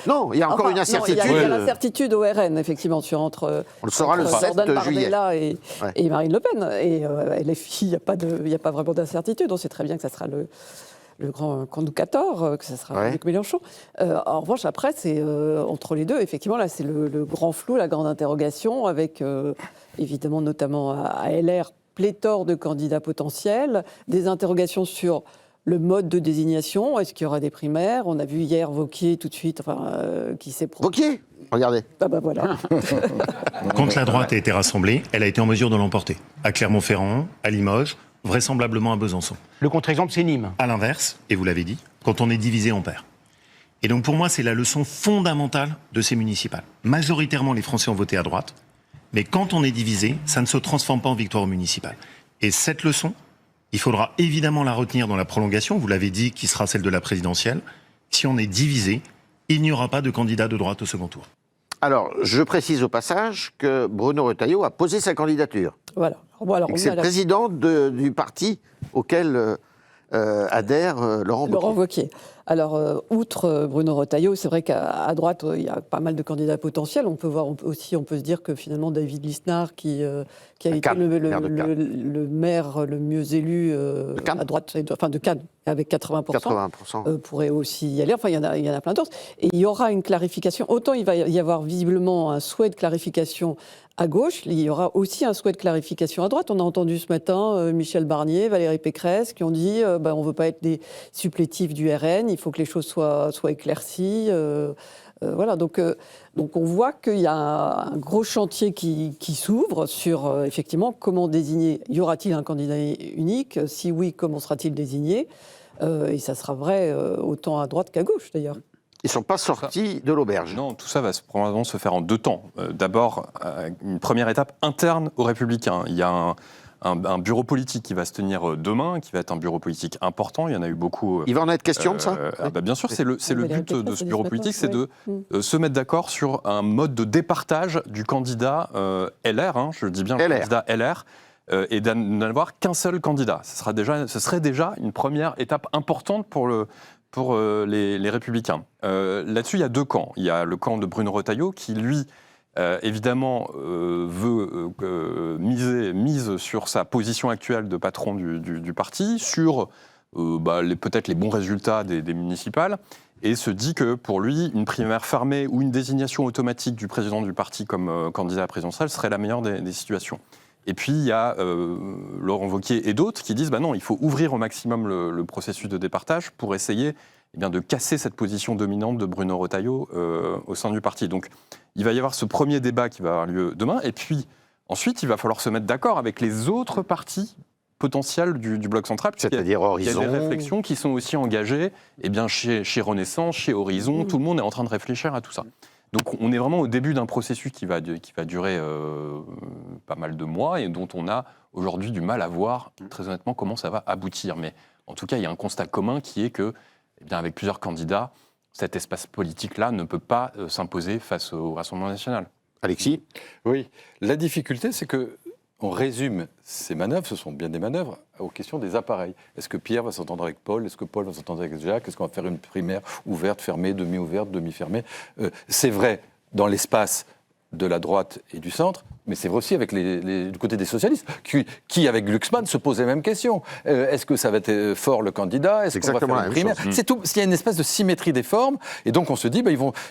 Non, il y a encore une incertitude. Il y a l'incertitude au RN, effectivement, on le saura le 7 juillet. Et Marine Le Pen. Et LFI, il n'y a pas vraiment d'incertitude. On sait très bien que ça sera le grand conducateur, que ce sera Luc Mélenchon. En revanche, après, c'est entre les deux, effectivement, là, c'est le grand flou, la grande interrogation, avec évidemment, notamment à LR, pléthore de candidats potentiels, des interrogations sur le mode de désignation. Est-ce qu'il y aura des primaires ? On a vu hier Wauquiez tout de suite, qui s'est... Wauquiez ? Regardez. Ah bah voilà. Quand la droite a été rassemblée, elle a été en mesure de l'emporter. À Clermont-Ferrand, à Limoges, vraisemblablement à Besançon. Le contre-exemple, c'est Nîmes. À l'inverse, et vous l'avez dit, quand on est divisé, on perd. Et donc pour moi, c'est la leçon fondamentale de ces municipales. Majoritairement, les Français ont voté à droite, mais quand on est divisé, ça ne se transforme pas en victoire municipale. Et cette leçon, il faudra évidemment la retenir dans la prolongation, vous l'avez dit, qui sera celle de la présidentielle. Si on est divisé, il n'y aura pas de candidat de droite au second tour. Alors, je précise au passage que Bruno Retailleau a posé sa candidature. Voilà. C'est le président du parti auquel adhère Laurent Wauquiez. Alors, outre Bruno Retailleau, c'est vrai qu'à droite, il y a pas mal de candidats potentiels. On peut se dire que finalement, David Lisnard, qui a été le maire le mieux élu à droite, de Cannes, avec 80%, pourrait aussi y aller. Enfin, il y en a plein d'autres. Et il y aura une clarification. Autant il va y avoir visiblement un souhait de clarification à gauche, il y aura aussi un souhait de clarification à droite. On a entendu ce matin Michel Barnier, Valérie Pécresse, qui ont dit on ne veut pas être des supplétifs du RN, il faut que les choses soient éclaircies. Voilà, donc on voit qu'il y a un gros chantier qui s'ouvre sur, effectivement, comment désigner. Y aura-t-il un candidat unique ? Si oui, comment sera-t-il désigné ? Et ça sera vrai autant à droite qu'à gauche, d'ailleurs. Ils ne sont pas sortis de l'auberge. Non, tout ça va probablement se faire en deux temps. D'abord, une première étape interne aux Républicains. Il y a un bureau politique qui va se tenir demain, qui va être un bureau politique important. Il y en a eu beaucoup. Il va en être question de ça Bien sûr, c'est le but de ce bureau politique, c'est de se mettre d'accord sur un mode de départage du candidat LR, je dis bien le candidat LR, et d'avoir qu'un seul candidat. Ce serait déjà une première étape importante pour les Républicains. Là-dessus, il y a deux camps. Il y a le camp de Bruno Retailleau qui, lui, évidemment, veut mise sur sa position actuelle de patron du parti, sur peut-être les bons résultats des municipales, et se dit que pour lui, une primaire fermée ou une désignation automatique du président du parti comme candidat à la présidentielle serait la meilleure des situations. Et puis il y a Laurent Wauquiez et d'autres qui disent non, il faut ouvrir au maximum le processus de départage pour essayer de casser cette position dominante de Bruno Retailleau au sein du parti. Donc il va y avoir ce premier débat qui va avoir lieu demain, et puis ensuite il va falloir se mettre d'accord avec les autres partis potentiels du bloc central. C'est-à-dire Horizon. Il y a des réflexions qui sont aussi engagées chez Renaissance, chez Horizon, tout le monde est en train de réfléchir à tout ça. Donc on est vraiment au début d'un processus qui va durer pas mal de mois et dont on a aujourd'hui du mal à voir très honnêtement comment ça va aboutir. Mais en tout cas, il y a un constat commun qui est que, avec plusieurs candidats, cet espace politique-là ne peut pas s'imposer face au Rassemblement national. Alexis ? Oui, la difficulté, c'est que on résume ces manœuvres, ce sont bien des manœuvres, aux questions des appareils. Est-ce que Pierre va s'entendre avec Paul ? Est-ce que Paul va s'entendre avec Jacques ? Est-ce qu'on va faire une primaire ouverte, fermée, demi-ouverte, demi-fermée ? C'est vrai dans l'espace de la droite et du centre, mais c'est vrai aussi avec du côté des socialistes, qui avec Glucksmann, se posent les mêmes questions. Est-ce que ça va être fort le candidat ? Est-ce qu'on va faire une primaire ? C'est tout. Il y a une espèce de symétrie des formes, et donc on se dit,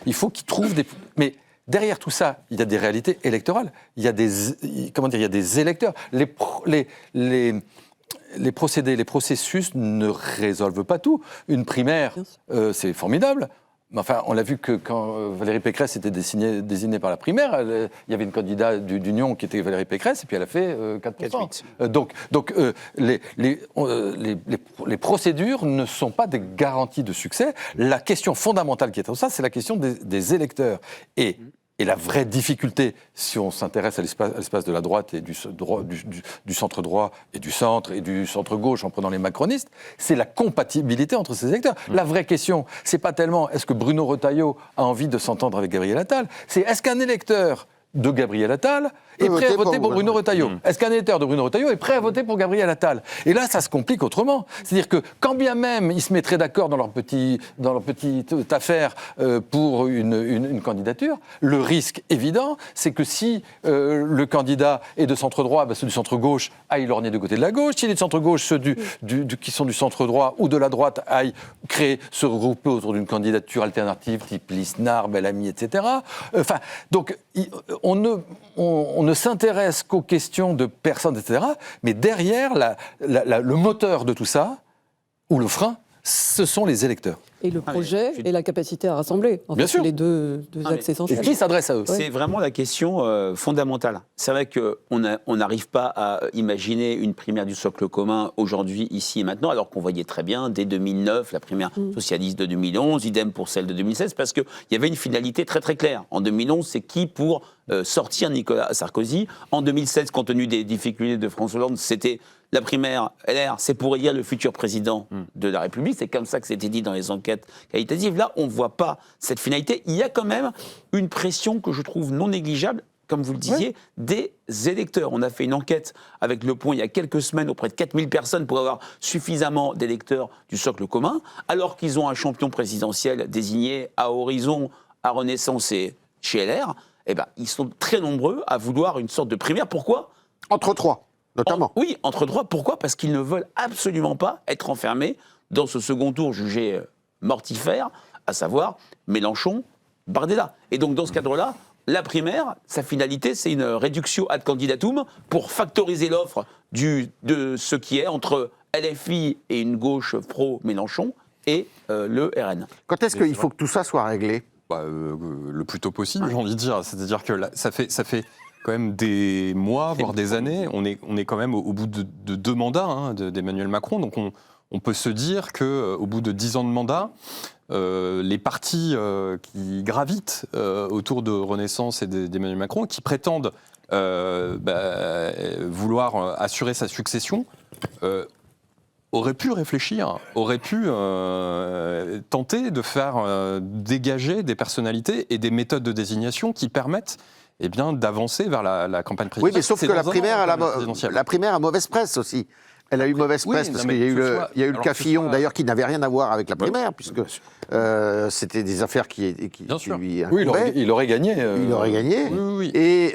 il faut qu'ils trouvent des... Mais derrière tout ça, il y a des réalités électorales. Il y a des électeurs. Les procédés, les processus ne résolvent pas tout. Une primaire, c'est formidable. Mais enfin, on l'a vu que quand Valérie Pécresse était désignée par la primaire, il y avait une candidate d'Union qui était Valérie Pécresse, et puis elle a fait 4%. Donc les procédures ne sont pas des garanties de succès. La question fondamentale qui est en ça, c'est la question des électeurs. Et la vraie difficulté, si on s'intéresse à l'espace de la droite et du centre droit et du centre gauche en prenant les macronistes, c'est la compatibilité entre ces électeurs. La vraie question, c'est pas tellement est-ce que Bruno Retailleau a envie de s'entendre avec Gabriel Attal, c'est est-ce qu'un électeur de Gabriel Attal est prêt à voter pour Bruno Retailleau. Est-ce qu'un électeur de Bruno Retailleau est prêt à voter pour Gabriel Attal ? Et là, ça se complique autrement. C'est-à-dire que quand bien même ils se mettraient d'accord dans leur petite affaire pour une candidature, le risque évident, c'est que si le candidat est de centre-droit, ceux du centre-gauche aillent lorgner du côté de la gauche. S'il est de centre-gauche, ceux qui sont du centre-droit ou de la droite aillent se regrouper autour d'une candidature alternative type Lisnard, Bellamy, etc. Donc, on ne s'intéresse qu'aux questions de personnes, etc. Mais derrière, le moteur de tout ça, ou le frein, ce sont les électeurs. Et le projet et la capacité à rassembler. Bien sûr. C'est les deux axes essentiels. Et qui s'adresse à eux ? C'est vraiment la question fondamentale. C'est vrai qu'on n'arrive pas à imaginer une primaire du socle commun aujourd'hui, ici et maintenant, alors qu'on voyait très bien, dès 2009, la primaire socialiste de 2011, idem pour celle de 2016, parce qu'il y avait une finalité très très claire. En 2011, c'est qui pour sortir Nicolas Sarkozy. En 2016, compte tenu des difficultés de François Hollande, c'était la primaire LR, c'est pour élire le futur président de la République. C'est comme ça que c'était dit dans les enquêtes qualitatives. Là, on ne voit pas cette finalité. Il y a quand même une pression que je trouve non négligeable, comme vous le disiez, des électeurs. On a fait une enquête avec Le Point il y a quelques semaines auprès de 4000 personnes pour avoir suffisamment d'électeurs du socle commun, alors qu'ils ont un champion présidentiel désigné à Horizon, à Renaissance et chez LR. Ils sont très nombreux à vouloir une sorte de primaire. Pourquoi ? Entre trois, notamment. Oui, entre trois. Pourquoi ? Parce qu'ils ne veulent absolument pas être enfermés dans ce second tour jugé mortifère, à savoir Mélenchon, Bardella. Et donc, dans ce cadre-là, la primaire, sa finalité, c'est une reductio ad candidatum pour factoriser l'offre de ce qui est entre LFI et une gauche pro-Mélenchon et le RN. Quand est-ce qu'il faut que tout ça soit réglé ? Le plus tôt possible, j'ai envie de dire. C'est-à-dire que là, ça fait quand même des mois, voire des années. On est quand même au bout de 2 mandats d'Emmanuel Macron. Donc on peut se dire qu'au bout de 10 ans de mandat, les partis qui gravitent autour de Renaissance et d'Emmanuel Macron, qui prétendent vouloir assurer sa succession, aurait pu réfléchir, aurait pu tenter de faire dégager des personnalités et des méthodes de désignation qui permettent d'avancer vers la campagne présidentielle. Oui, mais sauf que la primaire a mauvaise presse aussi. Elle a eu mauvaise presse parce qu'il y a eu le cas Fillon, d'ailleurs, qui n'avait rien à voir avec la primaire, puisque c'était des affaires qui lui incombaient. Oui, il aurait gagné. Il aurait gagné. Oui. Et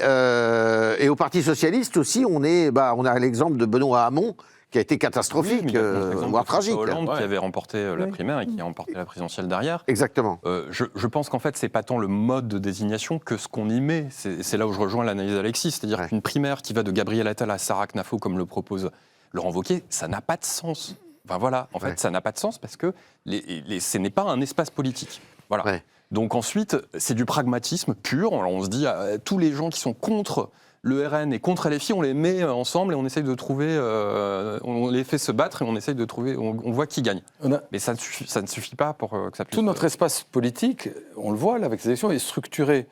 au Parti socialiste aussi, on a l'exemple de Benoît Hamon, qui a été catastrophique, Oui, mais voire tragique. Hollande qui Ouais. avait remporté la primaire et qui a remporté la présidentielle derrière. Exactement. Je pense qu'en fait, c'est pas tant le mode de désignation que ce qu'on y met. C'est là où je rejoins l'analyse d'Alexis. C'est-à-dire qu'une primaire qui va de Gabriel Attal à Sarah Knafo, comme le propose Laurent Wauquiez, ça n'a pas de sens. Enfin voilà, en fait, ça n'a pas de sens parce que ce n'est pas un espace politique. Voilà. Ouais. Donc ensuite, c'est du pragmatisme pur. Alors, on se dit, tous les gens qui sont contre le RN et contre LFI, on les met ensemble et on essaye de trouver, on les fait se battre et on essaye de trouver, on voit qui gagne. Mais ça ne suffit pas pour que ça puisse... Tout notre espace politique, on le voit là avec ces élections, est structuré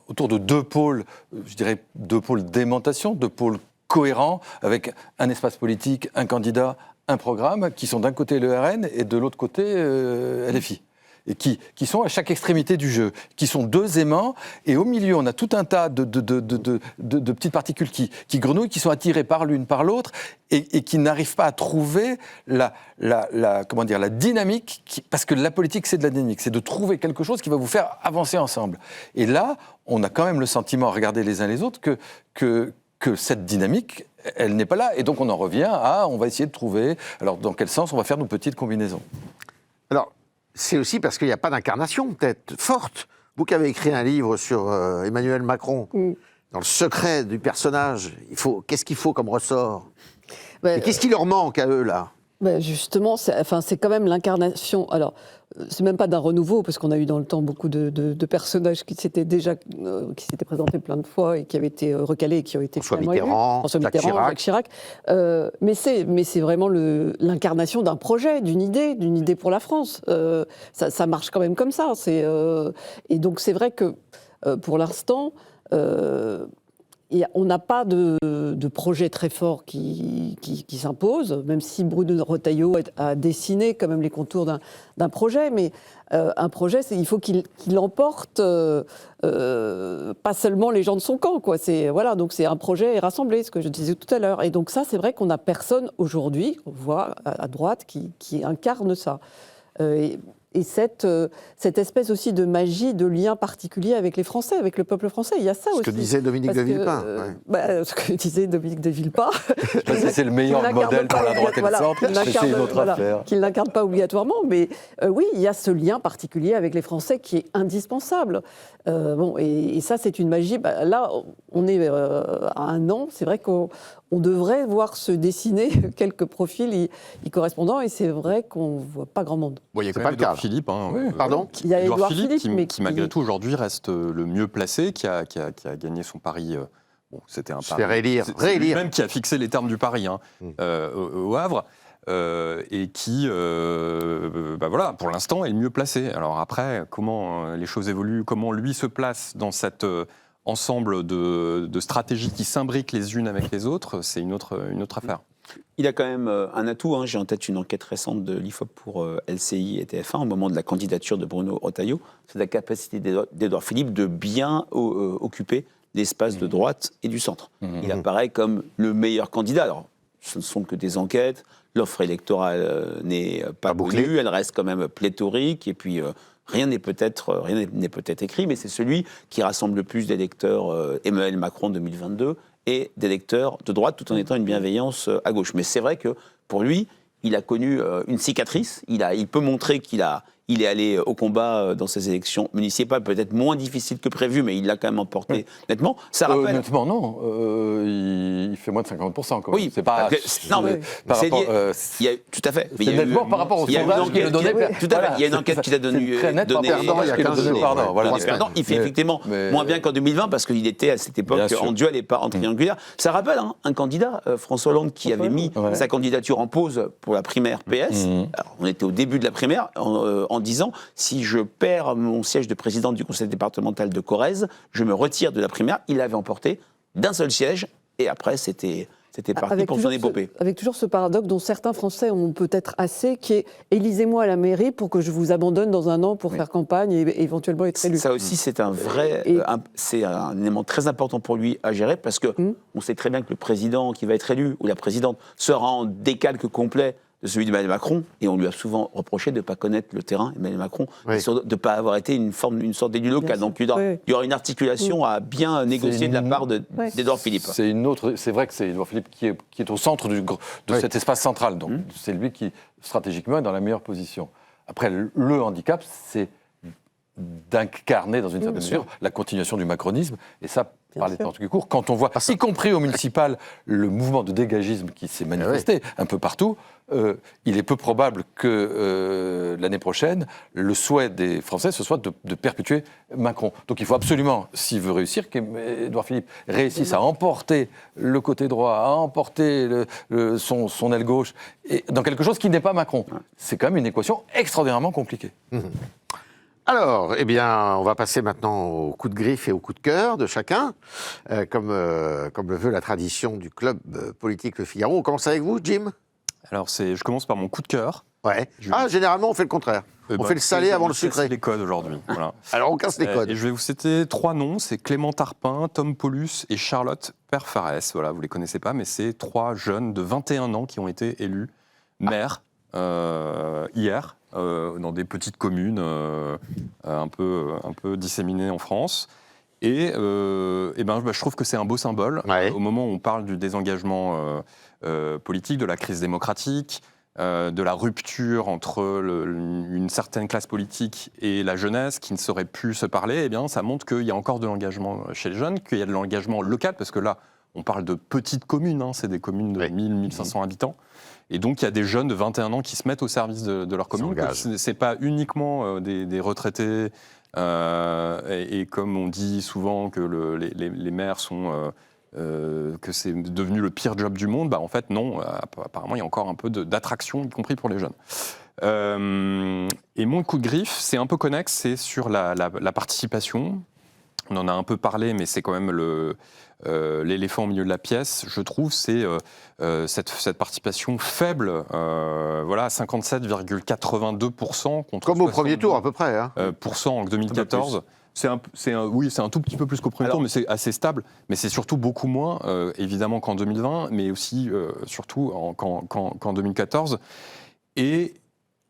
autour de deux pôles, je dirais deux pôles d'aimantation, deux pôles cohérents, avec un espace politique, un candidat, un programme, qui sont d'un côté le RN et de l'autre côté LFI. Et qui sont à chaque extrémité du jeu, qui sont deux aimants, et au milieu, on a tout un tas de petites particules qui grenouillent, qui sont attirées par l'une, par l'autre, et qui n'arrivent pas à trouver la dynamique, parce que la politique, c'est de la dynamique, c'est de trouver quelque chose qui va vous faire avancer ensemble. Et là, on a quand même le sentiment, à regarder les uns les autres, que cette dynamique, elle n'est pas là, et donc on en revient à, on va essayer de trouver, alors dans quel sens on va faire nos petites combinaisons. Alors, c'est aussi parce qu'il n'y a pas d'incarnation, peut-être, forte. Vous qui avez écrit un livre sur Emmanuel Macron, dans le secret du personnage, qu'est-ce qu'il faut comme ressort ? Et qu'est-ce qui leur manque à eux, là ? Justement, c'est quand même l'incarnation. Alors, c'est même pas d'un renouveau, parce qu'on a eu dans le temps beaucoup de personnages qui s'étaient présentés plein de fois et qui avaient été recalés et qui ont été François finalement élus. Mitterrand, Jacques Chirac. Mais c'est vraiment l'incarnation d'un projet, d'une idée pour la France. Ça marche quand même comme ça. Et donc c'est vrai que pour l'instant, on n'a pas de projet très fort qui s'impose, même si Bruno Retailleau a dessiné quand même les contours d'un projet. Mais un projet, il faut qu'il emporte pas seulement les gens de son camp, quoi. Donc c'est un projet rassemblé, ce que je disais tout à l'heure. Et donc ça, c'est vrai qu'on n'a personne aujourd'hui, on voit à droite, qui incarne ça. Et cette espèce aussi de magie, de lien particulier avec les Français, avec le peuple français, il y a ça aussi. Ce que disait Dominique de Villepin. Ce que disait Dominique de Villepin. Je sais pas si c'est le meilleur modèle pour la droite et le centre, mais c'est une autre affaire. Qu'il n'incarne pas obligatoirement, mais oui, il y a ce lien particulier avec les Français qui est indispensable. Et ça, c'est une magie. Là, on est à un an, c'est vrai qu'on devrait voir se dessiner quelques profils y correspondant, et c'est vrai qu'on ne voit pas grand monde. Il y a quand pas même le cas. Édouard Philippe. Pardon ? Il y a Édouard Édouard Philippe Philippe, qui malgré tout, aujourd'hui, reste le mieux placé, qui a gagné son pari. C'était un pari. Réélire. C'est lui-même qui a fixé les termes du pari au Havre. Et qui, pour l'instant, est le mieux placé. Alors après, comment les choses évoluent, comment lui se place dans cet ensemble de stratégies qui s'imbriquent les unes avec les autres, c'est une autre affaire. Il a quand même un atout. J'ai en tête une enquête récente de l'IFOP pour LCI et TF1 au moment de la candidature de Bruno Retailleau. C'est la capacité d'Édouard Philippe de bien occuper l'espace de droite et du centre. Il apparaît comme le meilleur candidat. Alors, ce ne sont que des enquêtes. L'offre électorale n'est pas bouclée. Elle reste quand même pléthorique. Et puis, rien n'est peut-être écrit, mais c'est celui qui rassemble le plus d'électeurs Emmanuel Macron 2022 et d'électeurs de droite, tout en étant une bienveillance à gauche. Mais c'est vrai que, pour lui, il a connu une cicatrice. Il peut montrer qu'il est allé au combat dans ces élections municipales, peut-être moins difficiles que prévu, mais il l'a quand même emporté nettement. Ça rappelle... Nettement, non. Il fait moins de 50%. Quand même. Oui, c'est pas... Non, mais c'est lié. Il y a, tout à fait. C'est nettement par rapport au sondage qui le donnait. Tout à fait. Il y a une enquête qui l'a donné. Très net, perdant, il y a 15 jours. Il fait effectivement moins bien qu'en 2020, parce qu'il était à cette époque en duel et pas en triangulaire. Ça rappelle un candidat, François Hollande, qui avait mis sa candidature en pause pour la primaire PS. Alors, on était au début de la primaire, en disant, si je perds mon siège de président du conseil départemental de Corrèze, je me retire de la primaire. Il l'avait emporté d'un seul siège, et après, c'était parti pour son épopée. Avec toujours ce paradoxe dont certains Français ont peut-être assez, qui est « élisez-moi à la mairie pour que je vous abandonne dans un an pour faire campagne et éventuellement être élu ». Ça aussi, c'est c'est un élément très important pour lui à gérer, parce que on sait très bien que le président qui va être élu, ou la présidente, sera en décalque complet de celui d'Emmanuel Macron, et on lui a souvent reproché de ne pas connaître le terrain, Emmanuel Macron, Oui. et de ne pas avoir été une sorte d'élu local. Donc il y aura une articulation à bien négocier de la part d'Édouard Philippe. C'est vrai que c'est Édouard Philippe qui est au centre de cet espace central. Donc c'est lui qui, stratégiquement, est dans la meilleure position. Après, le handicap, c'est d'incarner, dans une certaine mesure, la continuation du macronisme. Et ça, par les temps qui courent, quand on voit, y compris au municipal, le mouvement de dégagisme qui s'est manifesté un peu partout, il est peu probable que l'année prochaine, le souhait des Français, ce soit de perpétuer Macron. Donc il faut absolument, s'il veut réussir, qu'Édouard Philippe réussisse à emporter le côté droit, à emporter son aile gauche, et dans quelque chose qui n'est pas Macron. C'est quand même une équation extraordinairement compliquée. Alors, eh bien, on va passer maintenant au coup de griffe et au coup de cœur de chacun, comme le veut la tradition du club politique Le Figaro. On commence avec vous, Jim ? Alors, je commence par mon coup de cœur. Ouais. Généralement, on fait le contraire. On fait le salé avant le sucré. Les codes aujourd'hui. Voilà. Alors, on casse les codes. Et je vais vous citer 3 noms. C'est Clément Tarpin, Tom Paulus et Charlotte Perfares. Voilà, vous les connaissez pas, mais c'est 3 jeunes de 21 ans qui ont été élus maires hier, dans des petites communes un peu disséminées en France. Et je trouve que c'est un beau symbole. Au moment où on parle du désengagement politique, de la crise démocratique, de la rupture entre une certaine classe politique et la jeunesse qui ne saurait plus se parler, eh bien, ça montre qu'il y a encore de l'engagement chez les jeunes, qu'il y a de l'engagement local, parce que là, on parle de petites communes, c'est des communes de 1000-1500 habitants. Et donc, il y a des jeunes de 21 ans qui se mettent au service de leur commune. Ce n'est pas uniquement des retraités, et comme on dit souvent que les maires sont... que c'est devenu le pire job du monde, en fait, non. Apparemment, il y a encore un peu d'attraction, y compris pour les jeunes. Et mon coup de griffe, c'est un peu connexe, c'est sur la participation. On en a un peu parlé, mais c'est quand même l'éléphant au milieu de la pièce, je trouve, c'est cette participation faible, 57,82% contre comme au premier tour, à peu près. en 2014. C'est un tout petit peu plus qu'au premier tour, mais c'est assez stable. Mais c'est surtout beaucoup moins, évidemment, qu'en 2020, mais aussi, surtout, qu'en 2014. Et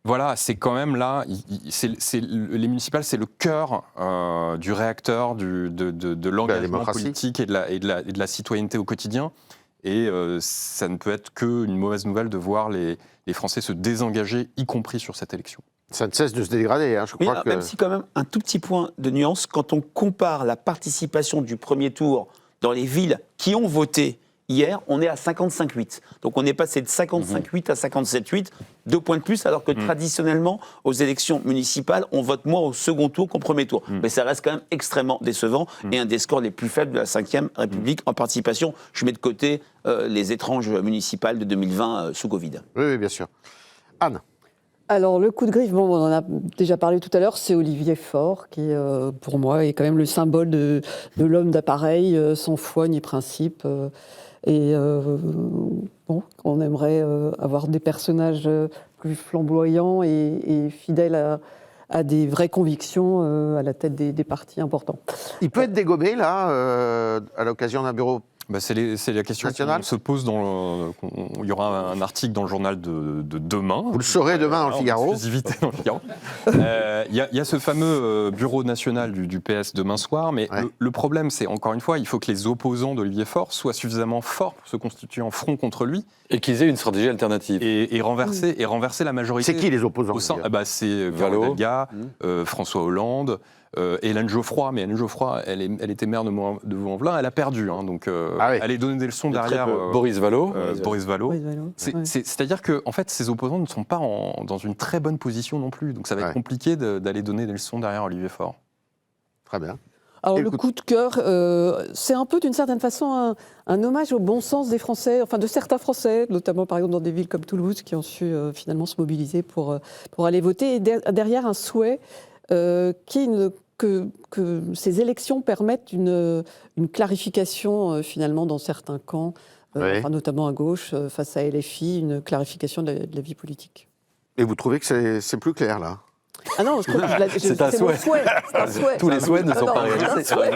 voilà, c'est quand même là, les municipales, c'est le cœur du réacteur de l'engagement politique et de la citoyenneté au quotidien. Et ça ne peut être qu'une mauvaise nouvelle de voir les Français se désengager, y compris sur cette élection. Ça ne cesse de se dégrader, je crois que... Même si quand même, un tout petit point de nuance, quand on compare la participation du premier tour dans les villes qui ont voté hier, on est à 55,8. Donc on est passé de 55,8 à 57,8, 2 points de plus, alors que traditionnellement, aux élections municipales, on vote moins au second tour qu'au premier tour. Mais ça reste quand même extrêmement décevant et un des scores les plus faibles de la Ve République en participation. Je mets de côté les étranges municipales de 2020 sous Covid. Oui, bien sûr. Anne ? Alors, le coup de griffe, on en a déjà parlé tout à l'heure, c'est Olivier Faure, qui, pour moi, est quand même le symbole de l'homme d'appareil, sans foi ni principe. On aimerait avoir des personnages plus flamboyants et fidèles à des vraies convictions à la tête des partis importants. Il peut être dégommé, là, à l'occasion d'un bureau c'est la question qui se pose. Il y aura un article dans le journal de demain. Vous le saurez demain dans le Figaro. Exclusivité dans le Figaro. Il y a ce fameux bureau national du PS demain soir, mais le problème, c'est, encore une fois, il faut que les opposants d'Olivier Faure soient suffisamment forts pour se constituer en front contre lui. Et qu'ils aient une stratégie alternative. Et renverser la majorité. C'est qui les opposants c'est Delga, François Hollande, Hélène Geoffroy, mais Hélène Geoffroy, elle était maire de Vaux-en-Velin, elle a perdu, donc elle est donnée des leçons derrière Boris Vallaud. C'est-à-dire que en fait, ses opposants ne sont pas dans une très bonne position non plus, donc ça va être compliqué d'aller donner des leçons derrière Olivier Faure. Très bien. Alors le coup de cœur, c'est un peu d'une certaine façon un hommage au bon sens des Français, enfin de certains Français, notamment par exemple dans des villes comme Toulouse, qui ont su finalement se mobiliser pour aller voter, et derrière un souhait que ces élections permettent une clarification finalement dans certains camps, notamment à gauche, face à LFI, une clarification de la vie politique. Et vous trouvez que c'est plus clair là ? Ah non, c'est un mon souhait. souhait. C'est un souhait. Tous les souhaits ne sont pas c'est un réalisés. souhait.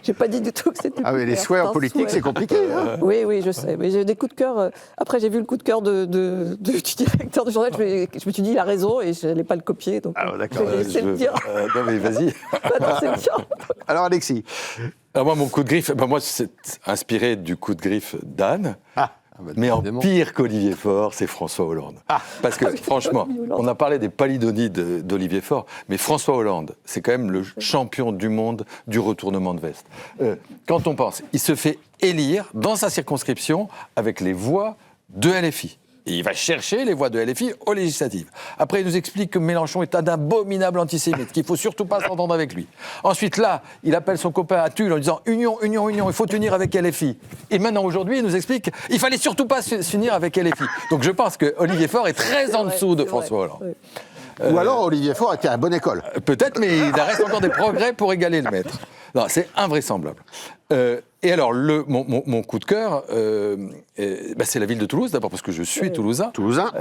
J'ai pas dit du tout que c'était. Ah mais les souhaits en politique, c'est compliqué. Hein. Oui, oui, je sais. Mais j'ai des coups de cœur. Après, j'ai vu le coup de cœur du directeur du journal. Je me suis dit, il a raison et je n'allais pas le copier. Donc, d'accord. je vais essayer de le dire. Non, mais vas-y. Non, c'est bien. Alors Alexis. Alors moi, mon coup de griffe, moi, c'est inspiré du coup de griffe d'Anne. Mais en évidemment. pire qu'Olivier Faure, c'est François Hollande. Parce que franchement, on a parlé des palidonies d'Olivier Faure, mais François Hollande, c'est quand même le champion du monde du retournement de veste. Quand on pense, il se fait élire dans sa circonscription avec les voix de LFI. Et il va chercher les voix de LFI aux législatives. Après, il nous explique que Mélenchon est un abominable antisémite, qu'il ne faut surtout pas s'entendre avec lui. Ensuite, là, il appelle son copain à Tulle en disant « Union, union, union, il faut unir avec LFI ». Et maintenant, aujourd'hui, il nous explique « Il fallait surtout pas s'unir avec LFI ». Donc je pense que Olivier Faure est très en dessous de François Hollande. Ou alors Olivier Faure était à bonne école. Peut-être, mais il reste encore des progrès pour égaler le maître. Non, c'est invraisemblable. Et alors, mon coup de cœur, c'est la ville de Toulouse, d'abord parce que je suis toulousain. Toulousain.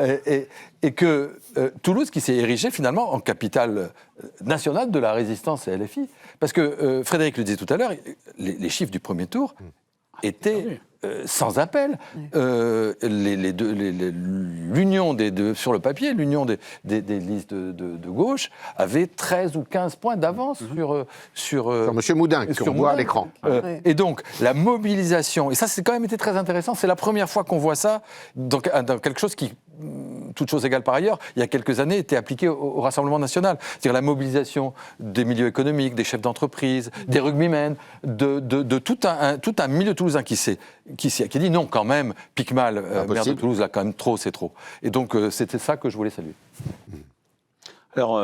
Et que Toulouse, qui s'est érigée finalement en capitale nationale de la résistance à LFI. Parce que Frédéric le disait tout à l'heure, les chiffres du premier tour étaient sans appel. L'union sur le papier, l'union des listes de gauche avait 13 ou 15 points d'avance sur M. Moudin, qu'on voit à l'écran. Et donc, la mobilisation, et ça, c'est quand même été très intéressant, c'est la première fois qu'on voit ça dans quelque chose qui, toute chose égale par ailleurs, il y a quelques années, était appliqué au Rassemblement national. C'est-à-dire la mobilisation des milieux économiques, des chefs d'entreprise, des rugbymen, de tout un milieu toulousain qui dit non, quand même, Picmal, maire de Toulouse, là, quand même, trop, c'est trop. Et donc, c'était ça que je voulais saluer. Alors,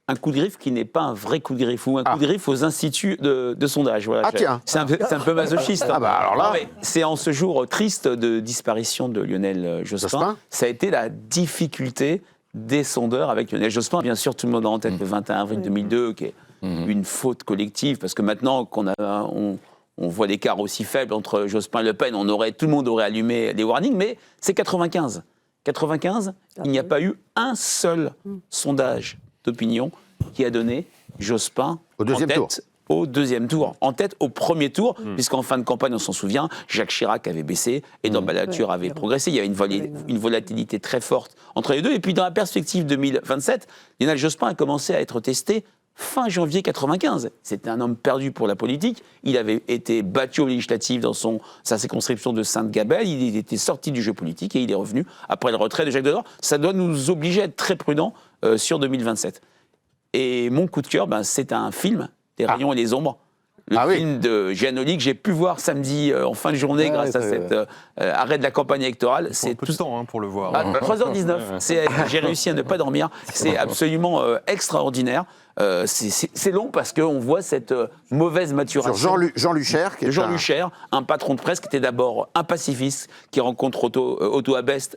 un coup de griffe qui n'est pas un vrai coup de griffe, ou un coup de griffe aux instituts de sondage. Voilà, tiens. C'est un peu masochiste. Ah bah alors là. C'est en ce jour triste de disparition de Lionel Jospin, ça a été la difficulté des sondeurs avec Lionel Jospin. Bien sûr, tout le monde a en tête le 21 avril 2002, qui est une faute collective, parce que maintenant on voit l'écart aussi faible entre Jospin et Le Pen, tout le monde aurait allumé les warnings, mais c'est 95. 95, il n'y a pas eu un seul sondage d'opinion qui a donné Jospin au deuxième tour. Au deuxième tour, en tête au premier tour, puisqu'en fin de campagne, on s'en souvient, Jacques Chirac avait baissé et Edouard Balladur avait progressé. Il y avait une volatilité très forte entre les deux. Et puis, dans la perspective 2027, Lionel Jospin a commencé à être testé fin janvier 95. C'était un homme perdu pour la politique. Il avait été battu aux législatives dans sa circonscription de Sainte-Gabelle. Il était sorti du jeu politique et il est revenu après le retrait de Jacques Delors. Ça doit nous obliger à être très prudents sur 2027. Et mon coup de cœur, c'est un film, Les rayons et les ombres. Le film de Giannoli que j'ai pu voir samedi en fin de journée grâce à cet arrêt de la campagne électorale. C'est tout le temps pour le voir. 3h19, j'ai réussi à ne pas dormir. C'est absolument extraordinaire. C'est long parce qu'on voit cette mauvaise maturation. Sur Jean Lucher. Jean Lucher, un patron de presse qui était d'abord un pacifiste, qui rencontre Otto Abetz,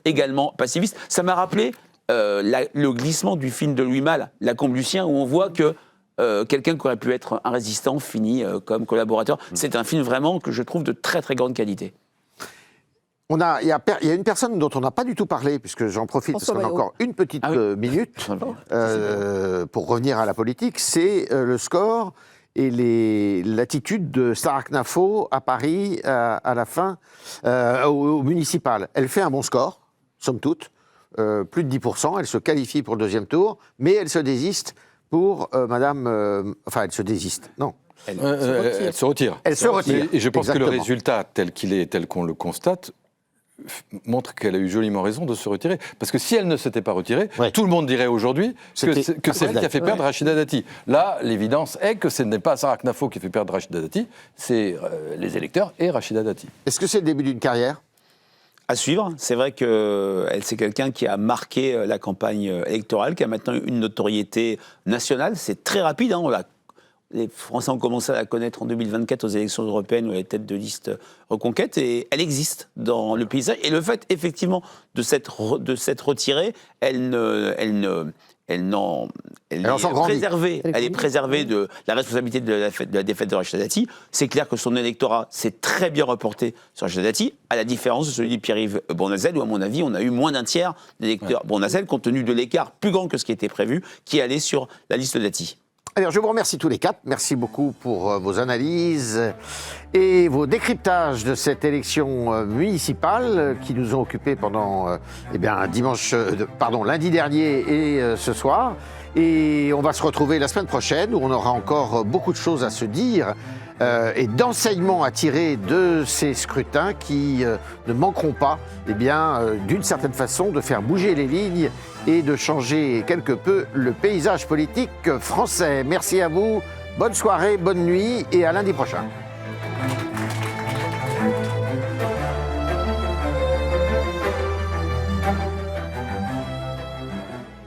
également pacifiste. Ça m'a rappelé le glissement du film de Louis Malle, La Combe-Lucien, où on voit que quelqu'un qui aurait pu être un résistant finit comme collaborateur. C'est un film vraiment que je trouve de très très grande qualité. Il y a une personne dont on n'a pas du tout parlé, puisque j'en profite parce qu'on a encore une petite minute pour revenir à la politique, c'est le score et l'attitude de Sarah Knafo à Paris à la fin, au municipal. Elle fait un bon score, somme toute, plus de 10%, elle se qualifie pour le deuxième tour, mais elle se désiste pour Madame... elle se désiste, non. Elle se retire. Elle se retire. Et je pense Exactement. que le résultat tel qu'il est, tel qu'on le constate, montre qu'elle a eu joliment raison de se retirer. Parce que si elle ne s'était pas retirée, tout le monde dirait aujourd'hui que c'est elle qui a fait perdre Rachida Dati. Là, l'évidence est que ce n'est pas Sarah Knafo qui fait perdre Rachida Dati, c'est les électeurs et Rachida Dati. Est-ce que c'est le début d'une carrière ? À suivre. C'est vrai c'est quelqu'un qui a marqué la campagne électorale, qui a maintenant une notoriété nationale. C'est très rapide. Les Français ont commencé à la connaître en 2024 aux élections européennes où elle est tête de liste Reconquête. Et elle existe dans le paysage. Et le fait, effectivement, de s'être retirée, elle elle est préservée de la responsabilité de la défaite de Rachida Dati. C'est clair que son électorat s'est très bien reporté sur Rachida Dati, à la différence de celui de Pierre-Yves Bournazel, où à mon avis, on a eu moins d'un tiers d'électeurs Bournazel, compte tenu de l'écart plus grand que ce qui était prévu, qui allait sur la liste Dati. Alors, je vous remercie tous les quatre. Merci beaucoup pour vos analyses et vos décryptages de cette élection municipale qui nous ont occupés pendant lundi dernier et ce soir. Et on va se retrouver la semaine prochaine où on aura encore beaucoup de choses à se dire et d'enseignements à tirer de ces scrutins qui ne manqueront pas, d'une certaine façon, de faire bouger les lignes et de changer quelque peu le paysage politique français. Merci à vous, bonne soirée, bonne nuit et à lundi prochain.